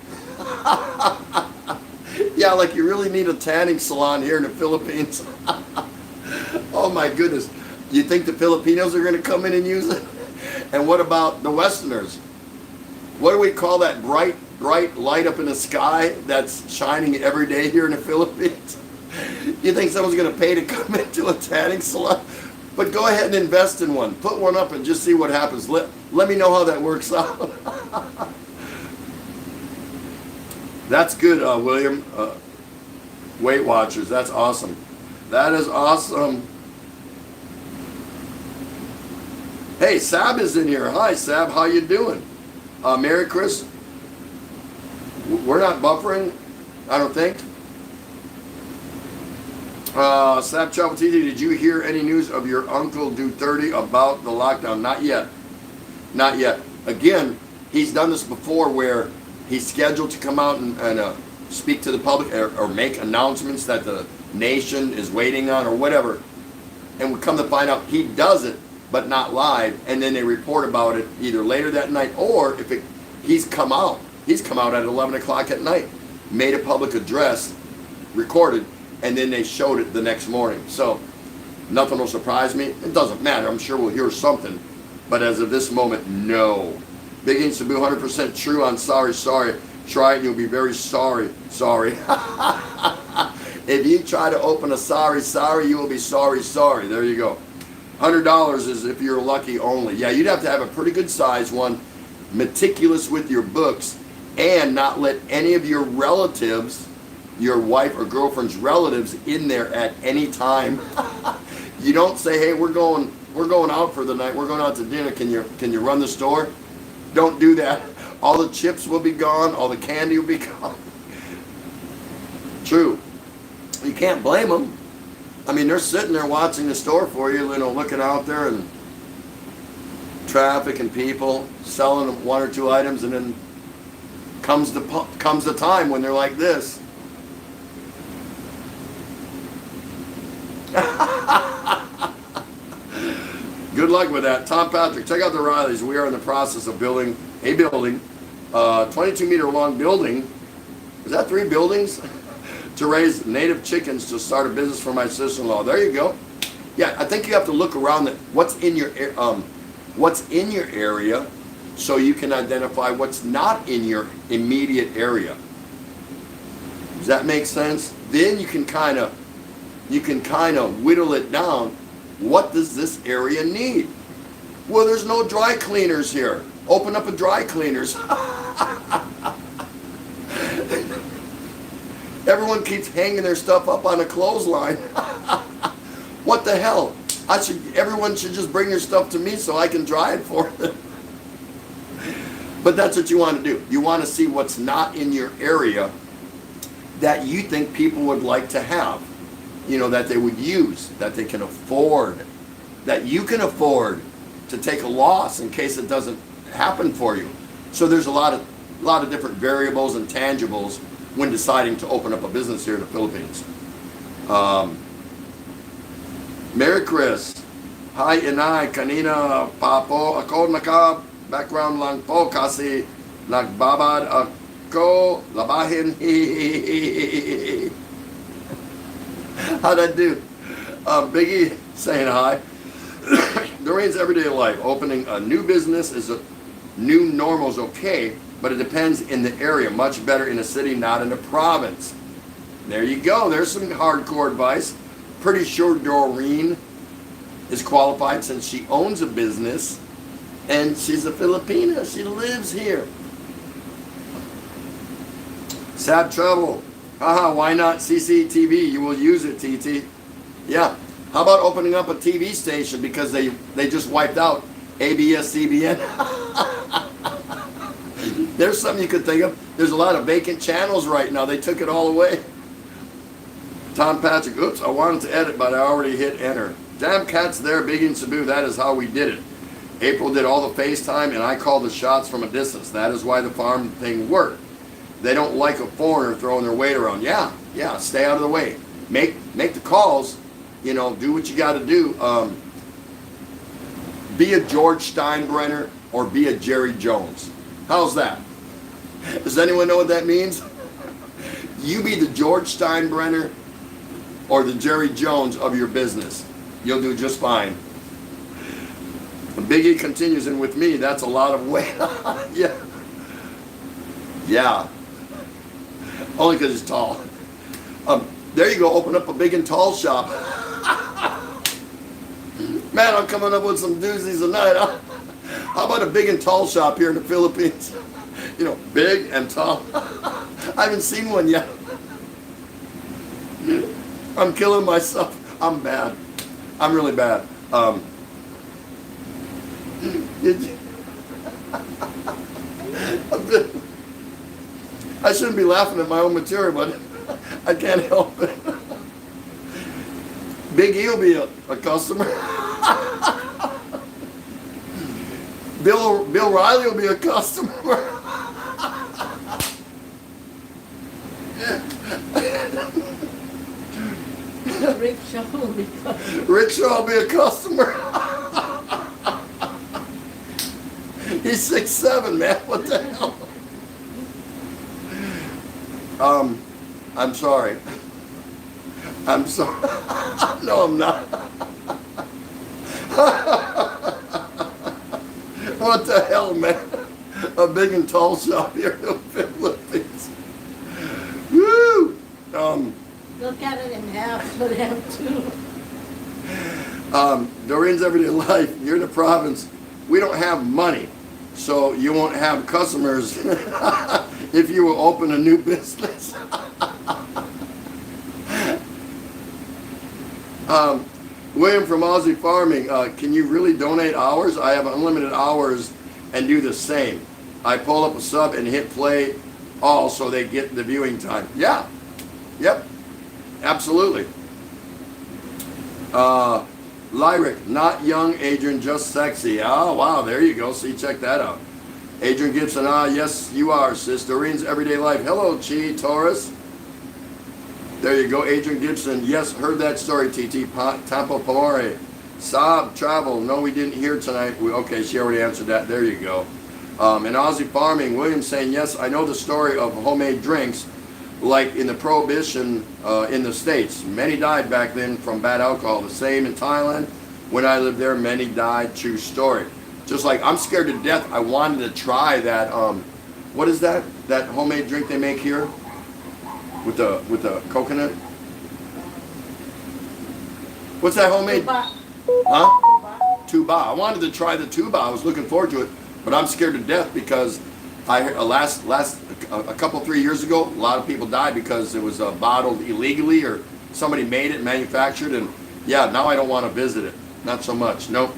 Yeah, like you really need a tanning salon here in the Philippines. Oh my goodness. You think the Filipinos are going to come in and use it? And what about the Westerners? What do we call that bright light up in the sky that's shining every day here in the Philippines? You think someone's going to pay to come into a tanning salon? But go ahead and invest in one. Put one up and just see what happens. Let me know how that works out. That's good, William. Weight Watchers, that's awesome. That is awesome. Hey, Sab is in here. Hi, Sab. How you doing? Merry Chris. We're not buffering, I don't think. Sab Travel TV, did you hear any news of your Uncle Duterte about the lockdown? Not yet. Not yet. Again, he's done this before where he's scheduled to come out and speak to the public or make announcements that the nation is waiting on or whatever. And we come to find out he does it, but not live. And then they report about it either later that night, or if he's come out. He's come out at 11 o'clock at night, made a public address, recorded, and then they showed it the next morning. So nothing will surprise me. It doesn't matter. I'm sure we'll hear something. But as of this moment, no. Big Inch Taboo, 100% true on sorry. Try it and you'll be very sorry. If you try to open a sorry, you will be sorry. There you go. $100 is if you're lucky only. Yeah, you'd have to have a pretty good size one, meticulous with your books, and not let any of your relatives, your wife or girlfriend's relatives, in there at any time. You don't say, hey, we're going out for the night. We're going out to dinner. Can you run the store? Don't do that. All the chips will be gone. All the candy will be gone. True. You can't blame them. I mean, they're sitting there watching the store for you, looking out there and traffic and people selling one or two items, and then comes the time when they're like this. Good luck with that. Tom Patrick, check out the Rileys. We are in the process of building a building, 22-meter long building. Is that 3 buildings? To raise native chickens to start a business for my sister-in-law. There you go. Yeah, I think you have to look around at what's in your area, so you can identify what's not in your immediate area. Does that make sense? Then you can kind of whittle it down. What does this area need? Well, there's no dry cleaners here. Open up a dry cleaners. Everyone keeps hanging their stuff up on a clothesline. What the hell? Everyone should just bring their stuff to me so I can dry it for them. But that's what you want to do. You want to see what's not in your area that you think people would like to have. That they would use, that they can afford, that you can afford to take a loss in case it doesn't happen for you. So there's a lot of different variables and tangibles when deciding to open up a business here in the Philippines. Merry Chris. Hi, inay. Kanina pa po ako background lang po kasi nagbabad ako labahin. How'd I do? Biggie saying hi. Doreen's everyday life. Opening a new business is a new normal is okay, but it depends in the area. Much better in a city, not in a province. There you go. There's some hardcore advice. Pretty sure Doreen is qualified since she owns a business and she's a Filipina. She lives here. Sad trouble. Haha, why not CCTV? You will use it, TT. Yeah. How about opening up a TV station because they just wiped out ABS-CBN? There's something you could think of. There's a lot of vacant channels right now. They took it all away. Tom Patrick, oops, I wanted to edit, but I already hit enter. Damn cats there, Biggie and Sabu, that is how we did it. April did all the FaceTime, and I called the shots from a distance. That is why the farm thing worked. They don't like a foreigner throwing their weight around. Yeah, stay out of the way. Make the calls, do what you got to do. Be a George Steinbrenner or be a Jerry Jones. How's that? Does anyone know what that means? You be the George Steinbrenner or the Jerry Jones of your business. You'll do just fine. Biggie continues, and with me, that's a lot of weight. Yeah. Only because he's tall. There you go, open up a big and tall shop. Man, I'm coming up with some doozies tonight. Huh? How about a big and tall shop here in the Philippines? Big and tall. I haven't seen one yet. I'm killing myself. I'm bad. I'm really bad. I shouldn't be laughing at my own material, but I can't help it. Big E will be a customer. Bill Riley will be a customer. Rickshaw will be Rickshaw will be a customer. He's 6'7", man. What the hell? I'm sorry. I'm sorry. No, I'm not. What the hell, man? A big and tall shop here in the Philippines. Woo! Look at it in half for them too. Doreen's everyday life. You're in the province. We don't have money, so you won't have customers if you will open a new business. William from Aussie Farming, can you really donate hours? I have unlimited hours and do the same. I pull up a sub and hit play all so they get the viewing time. Yeah, Yep, absolutely. Lyric, not young Adrian, just sexy. Oh, wow, there you go. See, check that out. Adrian Gibson, yes, you are, sis. Doreen's Everyday Life. Hello, Chi Taurus. There you go, Adrian Gibson. Yes, heard that story, TT. Tampa Palore. Saab, travel. No, we didn't hear tonight. Okay, she already answered that. There you go. And Aussie Farming, William saying, yes, I know the story of homemade drinks, like in the Prohibition in the States. Many died back then from bad alcohol. The same in Thailand. When I lived there, many died. True story. Just like I'm scared to death. I wanted to try that. What is that? That homemade drink they make here with the coconut. What's that homemade? Tuba. Huh? Tuba. I wanted to try the tuba. I was looking forward to it, but I'm scared to death because a couple 3 years ago, a lot of people died because it was bottled illegally or somebody made it, manufactured, and yeah, now I don't want to visit it. Not so much. Nope.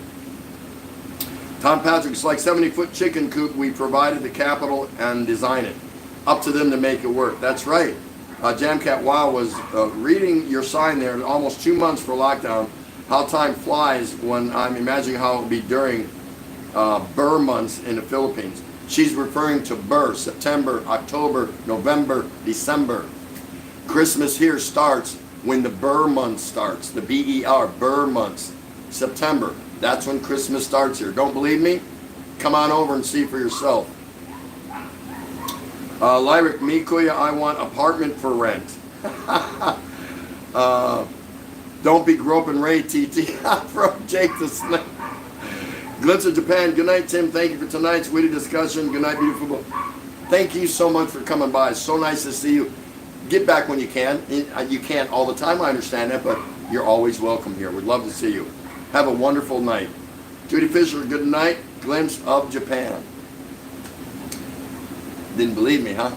Tom Patrick's like 70-foot chicken coop. We provided the capital and design it. Up to them to make it work. That's right. Jamcat Wow was reading your sign there. Almost 2 months for lockdown. How time flies when I'm imagining how it will be during Burr months in the Philippines. She's referring to Burr, September, October, November, December. Christmas here starts when the Burr month starts. The B-E-R, Burr months. September. That's when Christmas starts here. Don't believe me? Come on over and see for yourself. Lyric, me, Kuya, I want apartment for rent. Don't be groping Ray, TT. From Jake the Snake. Glimpse of Japan. Good night, Tim. Thank you for tonight's witty discussion. Good night, beautiful. Thank you so much for coming by. So nice to see you. Get back when you can. You can't all the time, I understand that, but you're always welcome here. We'd love to see you. Have a wonderful night. Judy Fisher, good night. Glimpse of Japan. Didn't believe me, huh?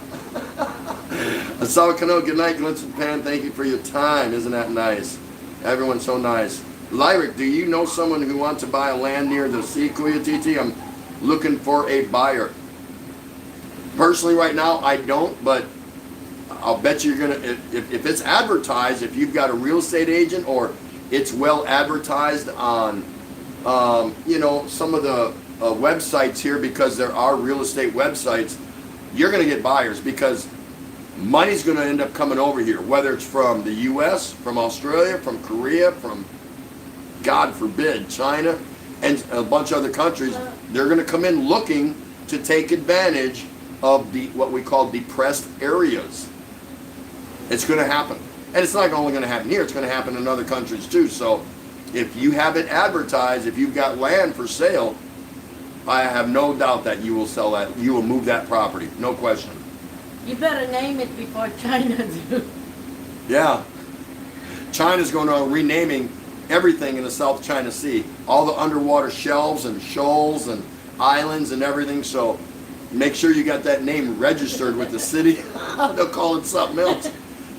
Asawa Kano, good night. Glimpse of Japan. Thank you for your time. Isn't that nice? Everyone's so nice. Lyric, do you know someone who wants to buy a land near the sea, Kuya TT? I'm looking for a buyer. Personally, right now, I don't, but I'll bet you're going to, if it's advertised, if you've got a real estate agent or it's well advertised on, some of the websites here, because there are real estate websites, you're going to get buyers because money's going to end up coming over here, whether it's from the U.S., from Australia, from Korea, from, God forbid, China, and a bunch of other countries. They're going to come in looking to take advantage of what we call depressed areas. It's going to happen. And it's not only going to happen here, it's going to happen in other countries too. So if you have it advertised, if you've got land for sale, I have no doubt that you will sell that. You will move that property. No question. You better name it before China do. Yeah. China's going on renaming everything in the South China Sea. All the underwater shelves and shoals and islands and everything. So make sure you got that name registered with the city. They'll call it something else.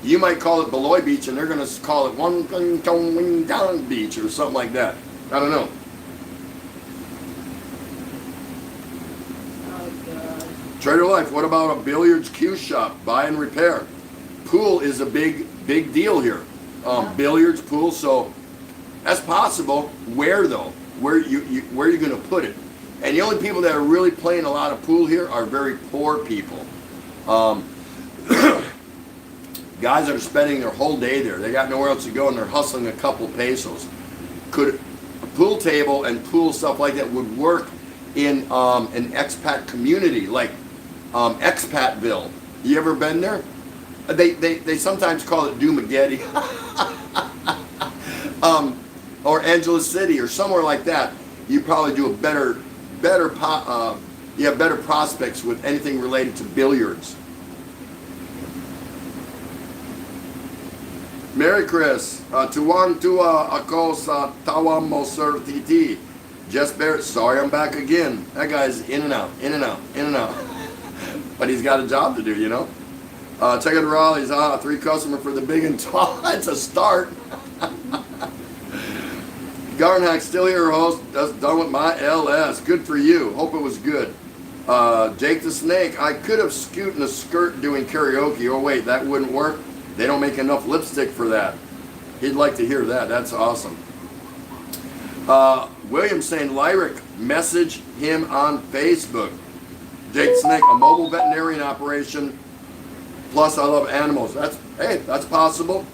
You might call it Beloy Beach and they're going to call it Wong Down Beach or something like that. I don't know. Trader Life, what about a billiards cue shop? Buy and repair. Pool is a big deal here. Billiards, pool, so that's possible. Where though? Where are you going to put it? And the only people that are really playing a lot of pool here are very poor people. Guys that are spending their whole day there. They got nowhere else to go and they're hustling a couple pesos. Could a pool table and pool stuff like that would work in an expat community like Expatville? You ever been there? They sometimes call it Dumageddon. Or Angeles City or somewhere like that. You probably do a better prospects with anything related to billiards. Merry Chris, tuwang tua ako sa tawang mo Sir TT. Jess Barrett, sorry I'm back again. That guy's in and out. But he's got a job to do, you know. Check out Raleigh's 3 customer for the big and tall. It's a start. Garnhack still here, host. Just done with my LS. Good for you. Hope it was good. Jake the Snake, I could have scooted in a skirt doing karaoke. Oh wait, that wouldn't work. They don't make enough lipstick for that. He'd like to hear that. That's awesome. William saying, Lyric, message him on Facebook. Jake Snake, a mobile veterinarian operation. Plus, I love animals. That's possible.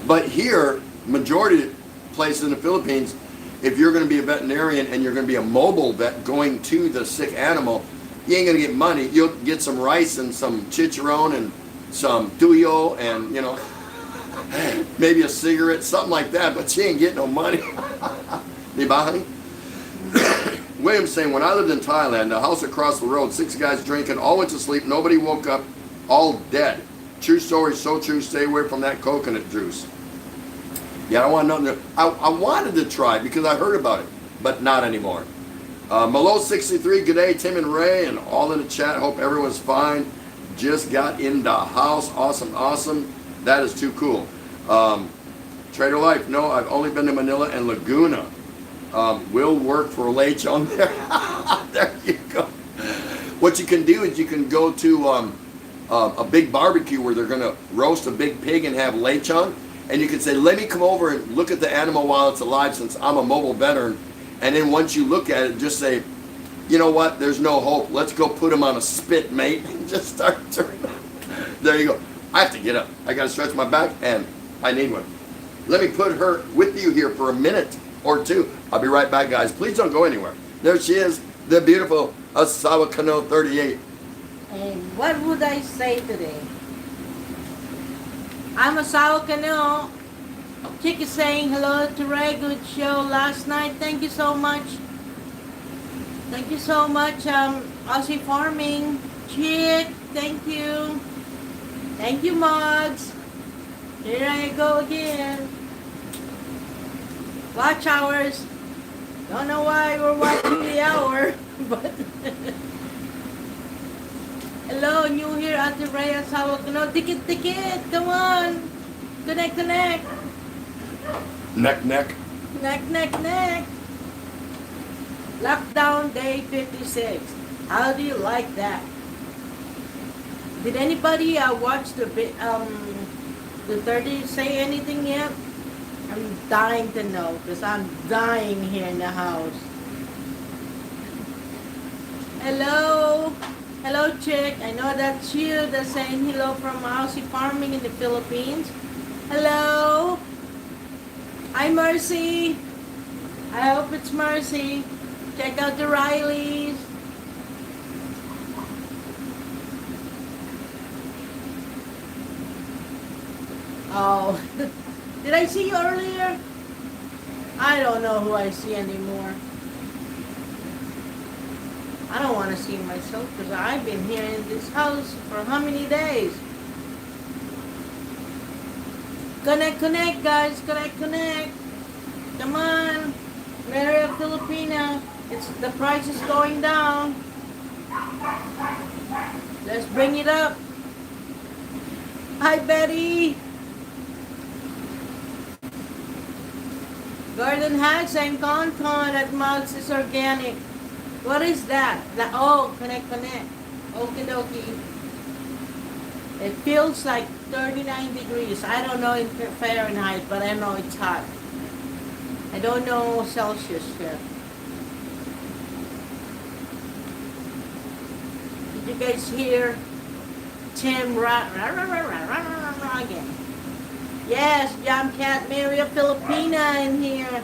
But here, majority of places in the Philippines, if you're going to be a veterinarian and you're going to be a mobile vet going to the sick animal, you ain't going to get money. You'll get some rice and some chicharron and some tuyo and, you know, maybe a cigarette, something like that, but you ain't getting no money. Diba, honey? William's saying, when I lived in Thailand, the house across the road, 6 guys drinking, all went to sleep, nobody woke up, all dead. True story, so true, stay away from that coconut juice. Yeah, I don't want nothing to, I wanted to try because I heard about it, but not anymore. Malo63, good day, Tim and Ray, and all in the chat, hope everyone's fine. Just got in the house, awesome, awesome. That is too cool. Trader Life, no, I've only been to Manila and Laguna. Will work for lechon there. There you go. What you can do is you can go to a big barbecue where they're going to roast a big pig and have lechon. And you can say, let me come over and look at the animal while it's alive since I'm a mobile veteran. And then once you look at it, just say, you know what, there's no hope. Let's go put him on a spit, mate. And just start turning. There you go. I have to get up. I got to stretch my back and I need one. Let me put her with you here for a minute or two. I'll be right back, guys. Please don't go anywhere. There she is, the beautiful Asawa Kano 38. And what would I say today? I'm Asawa Kano. Chick is saying hello to Ray. Good show last night. Thank you so much. Thank you so much, Aussie Farming. Chick, thank you. Thank you, Mods. Here I go again. Watch hours. Don't know why we're watching the hour, but hello, new here at the Ray Asawa Kano. Ticket, come on. Connect. Neck. Lockdown day 56. How do you like that? Did anybody watch the 30 say anything yet? I'm dying to know because I'm dying here in the house. Hello chick. I know that's you that's saying hello from Aussie Farming in the Philippines. Hello. Hi Mercy. I hope it's Mercy. Check out the Rileys. Oh, did I see you earlier? I don't know who I see anymore. I don't want to see myself because I've been here in this house for how many days? Connect, guys. Connect. Come on. Mary Filipina. The price is going down. Let's bring it up. Hi, Betty. Garden Hacks and Concon at Mugs is organic. What is that? Connect. Okie dokie. It feels like 39 degrees. I don't know in Fahrenheit, but I know it's hot. I don't know Celsius here. Did you guys hear Tim again? Yes, Jam Cat Maria Filipina in here.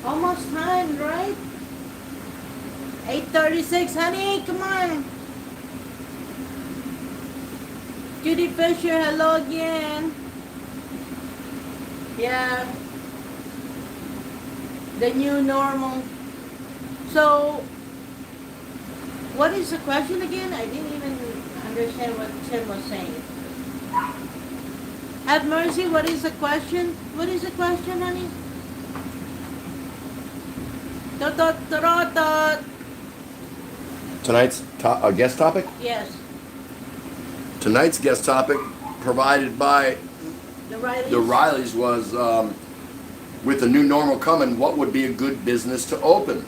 Almost time, right? 8:36, honey, come on. Judy Fisher, hello again. Yeah. The new normal. So, what is the question again? I didn't even understand what Tim was saying. Have mercy, what is the question? What is the question, honey? Tonight's guest topic? Yes. Tonight's guest topic, provided by The Rileys. the Rileys, was with the new normal coming, what would be a good business to open?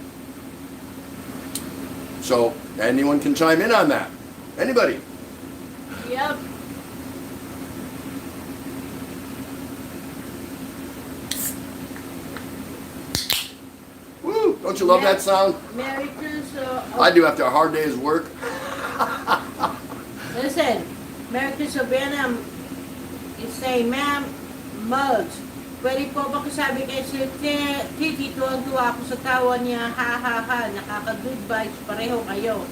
So Anyone can chime in on that. Anybody? Yep. Woo! Don't you love that sound? Merry Christmas. I do after a hard day's work. Listen, Merry Christmas Vietnam is saying, Ma'am, Mugs, pwede po ba kasabi kay Sir Titi, tuwang-tuwa ako sa tawa niya, ha ha ha, nakaka-good vibes, pareho kayo.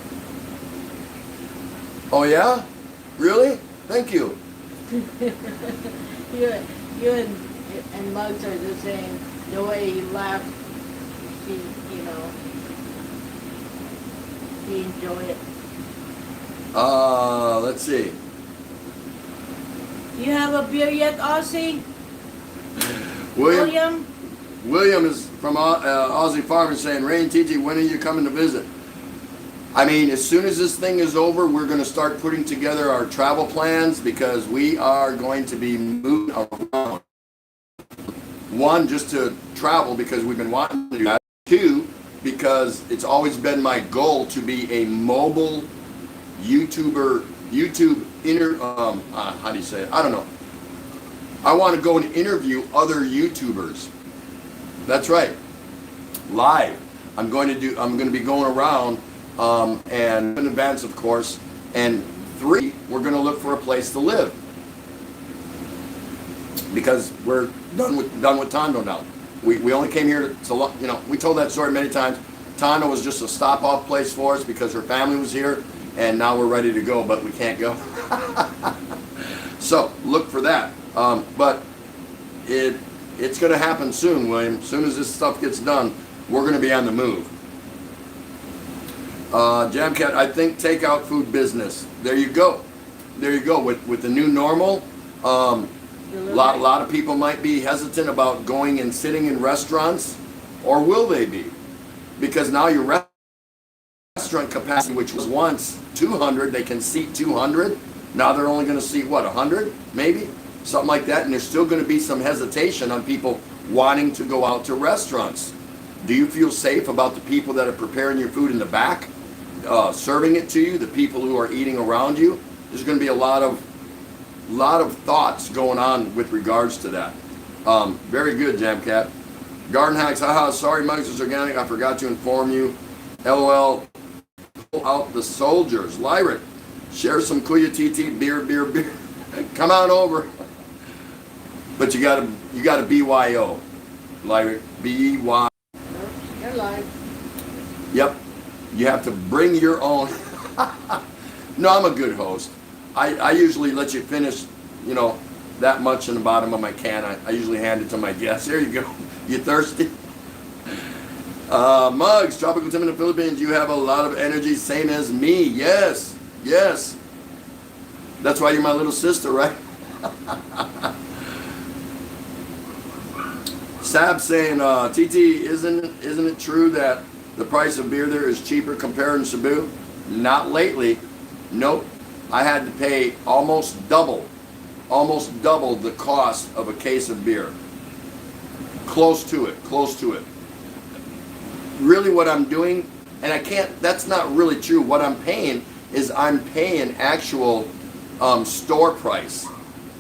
Oh yeah? Really? Thank you. You and Mugs are the same, the way you laugh, he, you know, he enjoy it. Let's see. You have a beer yet, Aussie? William is from Aussie Farmers saying, Rain TT, when are you coming to visit? I mean, as soon as this thing is over, we're going to start putting together our travel plans because we are going to be moving around. One, just to travel because we've been wanting to do that. Two, because it's always been my goal to be a mobile YouTube how do you say it? I don't know. I want to go and interview other YouTubers. That's right. Live. I'm going to be going around and in advance, of course. And 3, we're going to look for a place to live because we're done with Tondo now. We only came here to you know, we told that story many times. Tondo was just a stop-off place for us because her family was here, and now we're ready to go, but we can't go. So look for that. But it's going to happen soon, William. As soon as this stuff gets done, we're going to be on the move. Jamcat, I think takeout food business. There you go. There you go. With the new normal, a lot of people might be hesitant about going and sitting in restaurants, or will they be? Because now your restaurant capacity, which was once 200, they can seat 200. Now they're only going to seat, what, 100? Maybe? Something like that. And there's still going to be some hesitation on people wanting to go out to restaurants. Do you feel safe about the people that are preparing your food in the back, serving it to you, the people who are eating around you? There's going to be a lot of thoughts going on with regards to that. Very good, Jamcat. Garden Hacks, haha, sorry, Mugs is organic. I forgot to inform you. LOL, pull out the soldiers. Lyric, share some Kuya TT, beer. Come on over. But you gotta BYO. Lyric, BY. You're live. Yep. You have to bring your own. No, I'm a good host. I usually let you finish, you know, that much in the bottom of my can. I usually hand it to my guests. There you go. You thirsty? Mugs, Tropical Tim in the Philippines, you have a lot of energy, same as me. Yes. That's why you're my little sister, right? Sab saying, TT, isn't it true that the price of beer there is cheaper compared to Cebu? Not lately. Nope. I had to pay almost double the cost of a case of beer. Close to it. Really what I'm doing, and that's not really true. What I'm paying is I'm paying actual store price.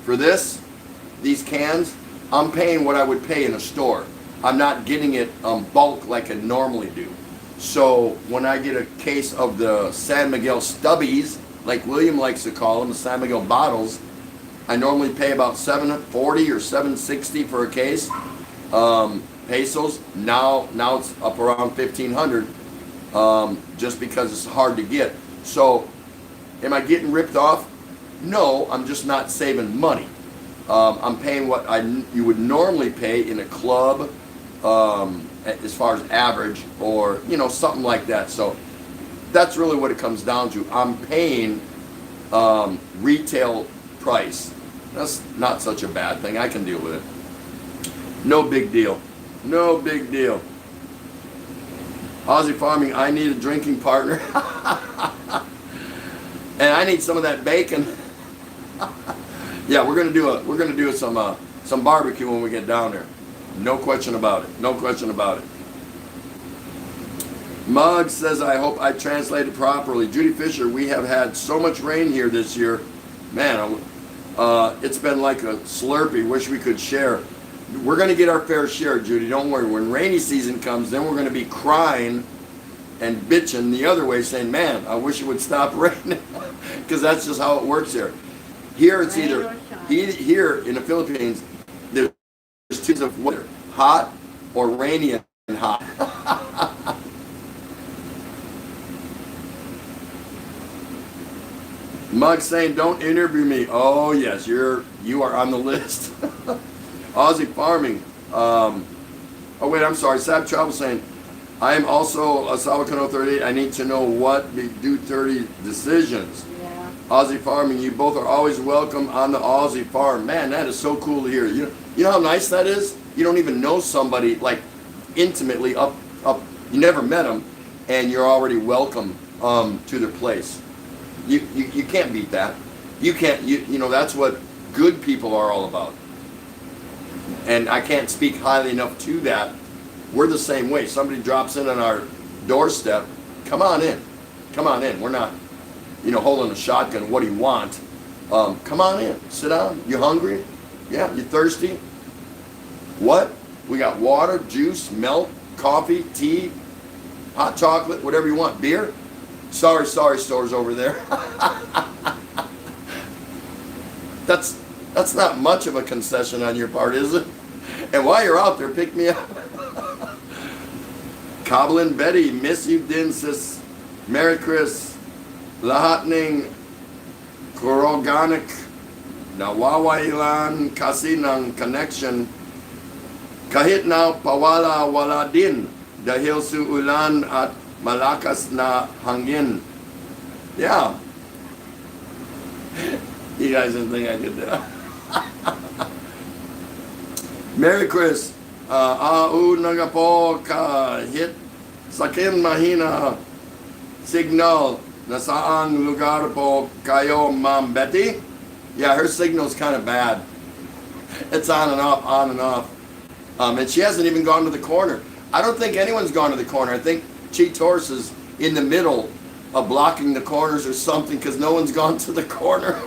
For these cans, I'm paying what I would pay in a store. I'm not getting it bulk like I normally do. So when I get a case of the San Miguel Stubbies, like William likes to call them, the San Miguel bottles, I normally pay about $7.40 or $7.60 for a case. Pesos. Now it's up around 1,500, just because it's hard to get. So, am I getting ripped off? No, I'm just not saving money. I'm paying what you would normally pay in a club, as far as average, or something like that. So, that's really what it comes down to. I'm paying retail price. That's not such a bad thing. I can deal with it. No big deal. Aussie Farming, I need a drinking partner. And I need some of that bacon. Yeah, we're gonna do some barbecue when we get down there. No question about it. Mugg says, I hope I translated properly. Judy Fisher, we have had so much rain here this year. Man, it's been like a Slurpee. Wish we could share. We're going to get our fair share, Judy. Don't worry. When rainy season comes, then we're going to be crying and bitching the other way, saying, man, I wish it would stop raining. Because that's just how it works here. Here it's Rain either, or shine. here in the Philippines, there's two types of weather. Hot or rainy and hot. Mug saying, don't interview me. Oh yes, you are on the list. Aussie Farming. Oh wait, I'm sorry. Sab Travel saying, I am also a Salvacano 38. I need to know what the do 30 decisions. Yeah. Aussie Farming, you both are always welcome on the Aussie Farm. Man, that is so cool to hear. You know how nice that is? You don't even know somebody like intimately up. You never met them, and you're already welcome to their place. You can't beat that. You can't. You know that's what good people are all about. And I can't speak highly enough to that. We're the same way. Somebody drops in on our doorstep. Come on in. Come on in. We're not, holding a shotgun. What do you want? Come on in. Sit down. You hungry? Yeah. You thirsty? What? We got water, juice, milk, coffee, tea, hot chocolate, whatever you want. Beer? Sorry, stores over there. That's not much of a concession on your part, is it? And while you're out there, pick me up. Coblin Betty, miss you din sis. Merry Chris. Lahat ning Koroganik. Nawawailan kasi ng connection. Kahit na pawala wala din. Dahil sa ulan at malakas na hangin. Yeah. You guys didn't think I could do that. Merry Chris. Naga po kahit sakin mahina signal. Nasaan lugar po kayo, Ma'am Betty? Yeah, her signal's kind of bad. It's on and off. And she hasn't even gone to the corner. I don't think anyone's gone to the corner. I think Cheetos is in the middle of blocking the corners or something because no one's gone to the corner.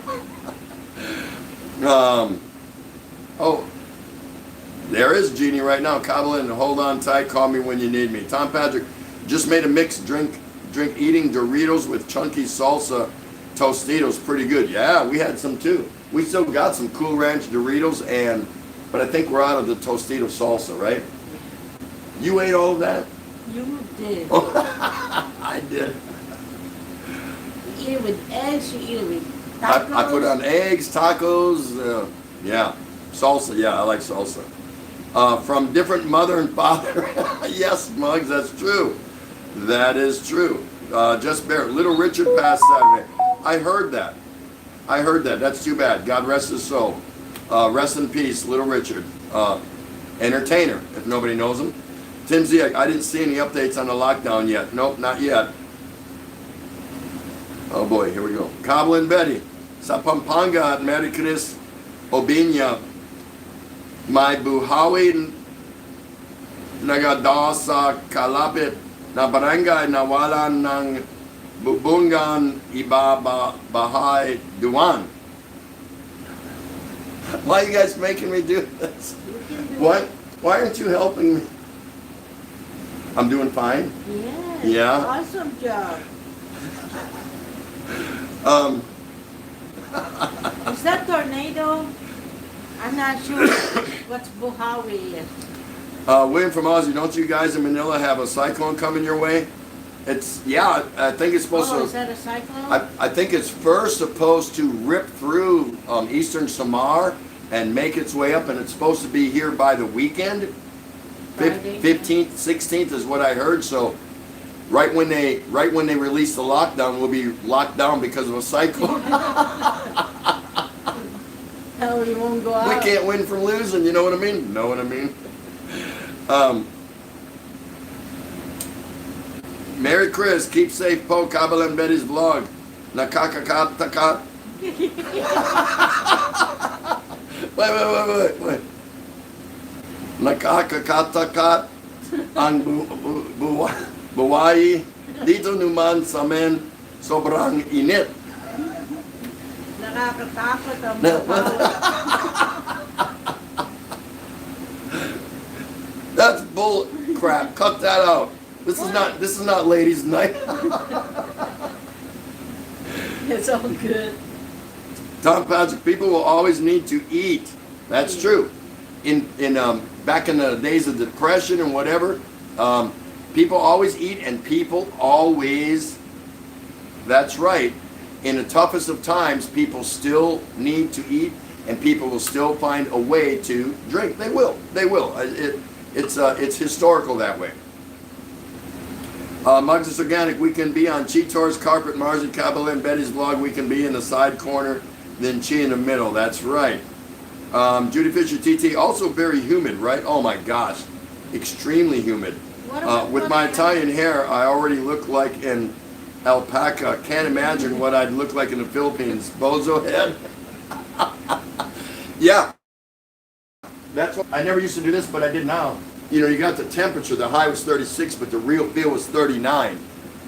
There is Jeannie right now. Cuddle in, hold on tight, call me when you need me. Tom Patrick just made a mixed drink eating Doritos with chunky salsa Tostitos. Pretty good. Yeah, we had some too. We still got some Cool Ranch Doritos but I think we're out of the Tostito salsa, right? You ate all of that? You did. I did. You eat it with eggs, you eat it with tacos. I put on eggs, tacos, yeah. Salsa, yeah, I like salsa. From different mother and father. Yes, Muggs, that's true. That is true. Just Barrett, Little Richard passed Saturday. I heard that. That's too bad. God rest his soul. Rest in peace, Little Richard. Entertainer, if nobody knows him. Tim Ziak, I didn't see any updates on the lockdown yet. Nope, not yet. Oh boy, here we go. Coblin Betty. Sa Pampanga at Mary Chris Obinya. May buhawi nagadaw sa kalapit na barangay na wala ng bubungan bahay duwan. Why are you guys making me do this? Why aren't you helping me? I'm doing fine? Yes. Yeah. Awesome job. Is that tornado? I'm not sure what's Buhawi is. William from Aussie, don't you guys in Manila have a cyclone coming your way? I think it's supposed to. Is that a cyclone? I think it's first supposed to rip through eastern Samar and make its way up, and it's supposed to be here by the weekend. Friday. 15th, 16th is what I heard. So, right when they release the lockdown, we'll be locked down because of a cyclone. Hell, we won't go out. We can't win from losing. You know what I mean? Know what I mean? Merry Chris, keep safe, Po, Kabal and Betty's vlog. Nakakakataka. Wait. Nakakakatakat ang Bawayi, dito naman sa amin, sobrang init. Nakakatakot ang Na- That's bull crap. Cut that out. This is not ladies' night. It's all good. Tom Patrick, people will always need to eat. That's true. In back in the days of depression and whatever, people always eat, and people always. That's right. In the toughest of times, people still need to eat, and people will still find a way to drink. They will. They will. It's historical that way. Mugs is Organic, we can be on Cheetor's Carpet, Marzi Kabbalah, and Betty's Blog. We can be in the side corner, then Chi in the middle. That's right. Judy Fisher TT, also very humid, right? Oh my gosh, extremely humid. With my Italian hair, I already look like an alpaca. Can't imagine what I'd look like in the Philippines. Bozo head. Yeah. That's what I never used to do this, but I did now. You know, you got the temperature, the high was 36, but the real feel was 39.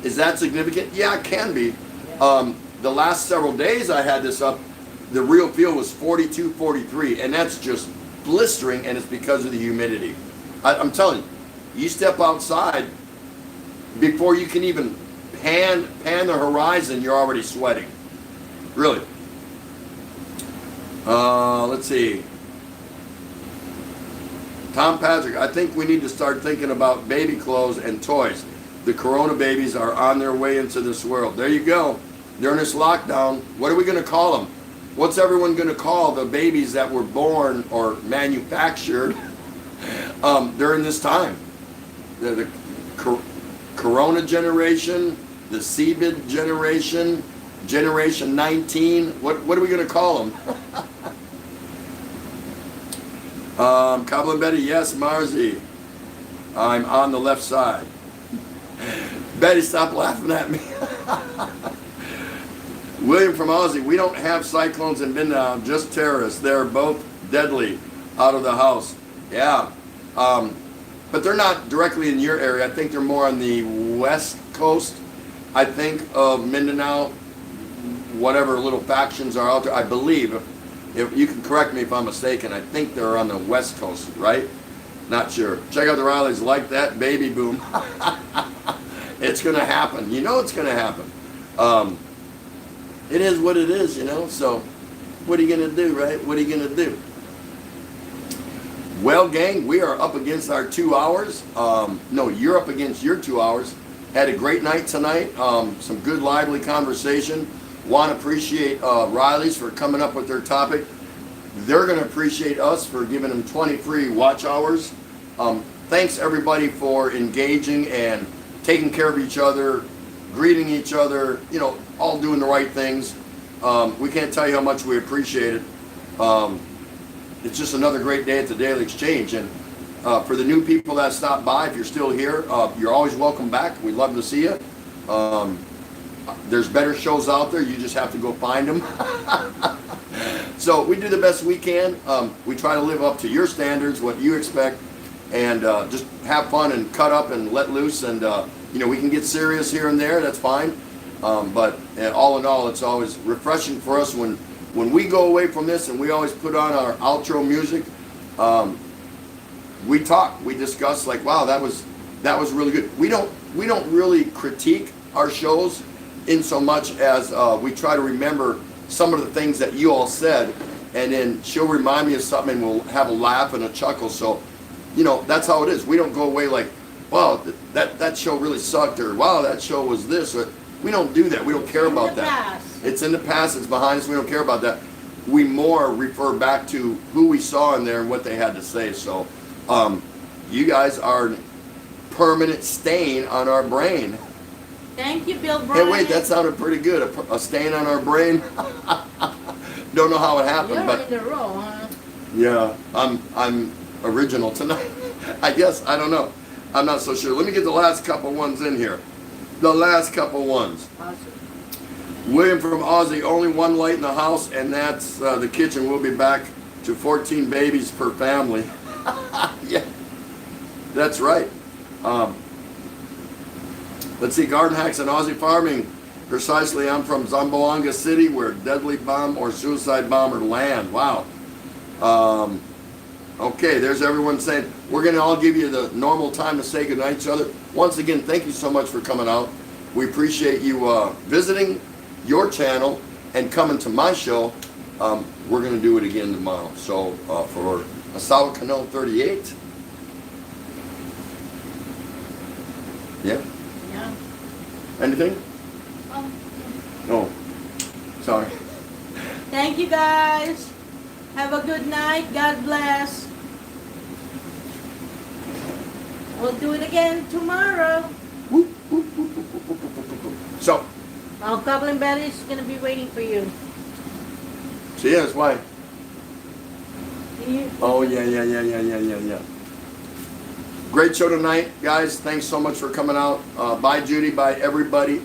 Is that significant? Yeah, it can be. The last several days I had this up, the real feel was 42, 43, and that's just blistering, and it's because of the humidity. I'm telling you, you step outside, before you can even pan the horizon, you're already sweating. Really. Let's see. Tom Patrick, I think we need to start thinking about baby clothes and toys. The corona babies are on their way into this world. There you go. During this lockdown, what are we going to call them? What's everyone going to call the babies that were born or manufactured during this time? The corona generation, the CBID generation, generation 19. What are we going to call them? Kabbalah and Betty, yes, Marzi. I'm on the left side. Betty, stop laughing at me. William from Aussie, we don't have cyclones in Mindanao, just terrorists. They're both deadly out of the house. Yeah. But they're not directly in your area. I think they're more on the west coast, I think, of Mindanao. Whatever little factions are out there, I believe. If you can correct me if I'm mistaken, I think they're on the west coast, right? Not sure. Check out the Rileys, like that baby boom. It's going to happen. You know it's going to happen. It is what it is, you know. So what are you going to do, right? What are you going to do? Well, gang, we are up against our 2 hours. No, you're up against your 2 hours. Had a great night tonight. Some good, lively conversation. Want to appreciate Riley's for coming up with their topic. They're going to appreciate us for giving them 20 free watch hours. Thanks everybody for engaging and taking care of each other, greeting each other, you know, all doing the right things. We can't tell you how much we appreciate it. It's just another great day at the Daily Exchange. And for the new people that stop by, if you're still here, you're always welcome back. We'd love to see you. There's better shows out there. You just have to go find them. So we do the best we can. We try to live up to your standards, what you expect, and just have fun and cut up and let loose. And you know, we can get serious here and there. That's fine. But all in all, it's always refreshing for us when we go away from this, and we always put on our outro music. We talk, we discuss, like, wow, that was really good. We don't really critique our shows in so much as we try to remember some of the things that you all said, and then she'll remind me of something, and we'll have a laugh and a chuckle. So, you know, that's how it is. We don't go away like, wow, that show really sucked, or wow, that show was this. Or, we don't do that. We don't care about that. It's in the past. It's behind us. We don't care about that. We more refer back to who we saw in there and what they had to say. So, you guys are permanent stain on our brain. Thank you, Bill Bryan. Hey, wait, that sounded pretty good. A stain on our brain. Don't know how it happened, You're but in the row, huh? yeah, I'm original tonight. I guess, I don't know. I'm not so sure. Let me get the last couple ones in here. The last couple ones. Awesome. William from Aussie, only one light in the house, and that's the kitchen. We'll be back to 14 babies per family. Yeah, that's right. Let's see, Garden Hacks and Aussie Farming. Precisely, I'm from Zamboanga City, where deadly bomb or suicide bomber land. Wow. Okay, there's everyone saying, we're going to all give you the normal time to say goodnight to each other. Once again, thank you so much for coming out. We appreciate you visiting your channel and coming to my show. We're going to do it again tomorrow. So for Asado Canal 38. Yeah? Yeah. Anything? No. Sorry. Thank you guys. Have a good night. God bless. We'll do it again tomorrow. So, Goblin Betty's gonna be waiting for you. see, that's why. You- Oh, yeah. Great show tonight, guys. Thanks so much for coming out. Bye, Judy. Bye, everybody.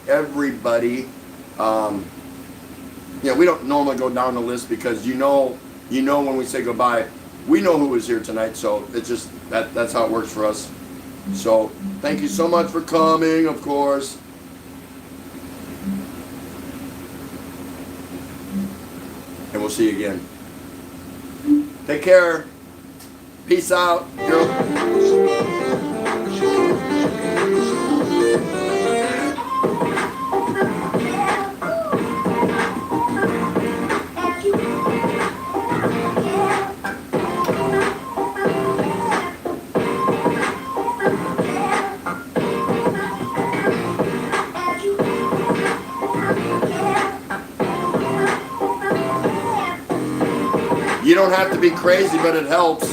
We don't normally go down the list because you know when we say goodbye, we know who was here tonight. So it's just that's how it works for us. So thank you so much for coming, of course. And we'll see you again. Take care. Peace out. You don't have to be crazy, but it helps.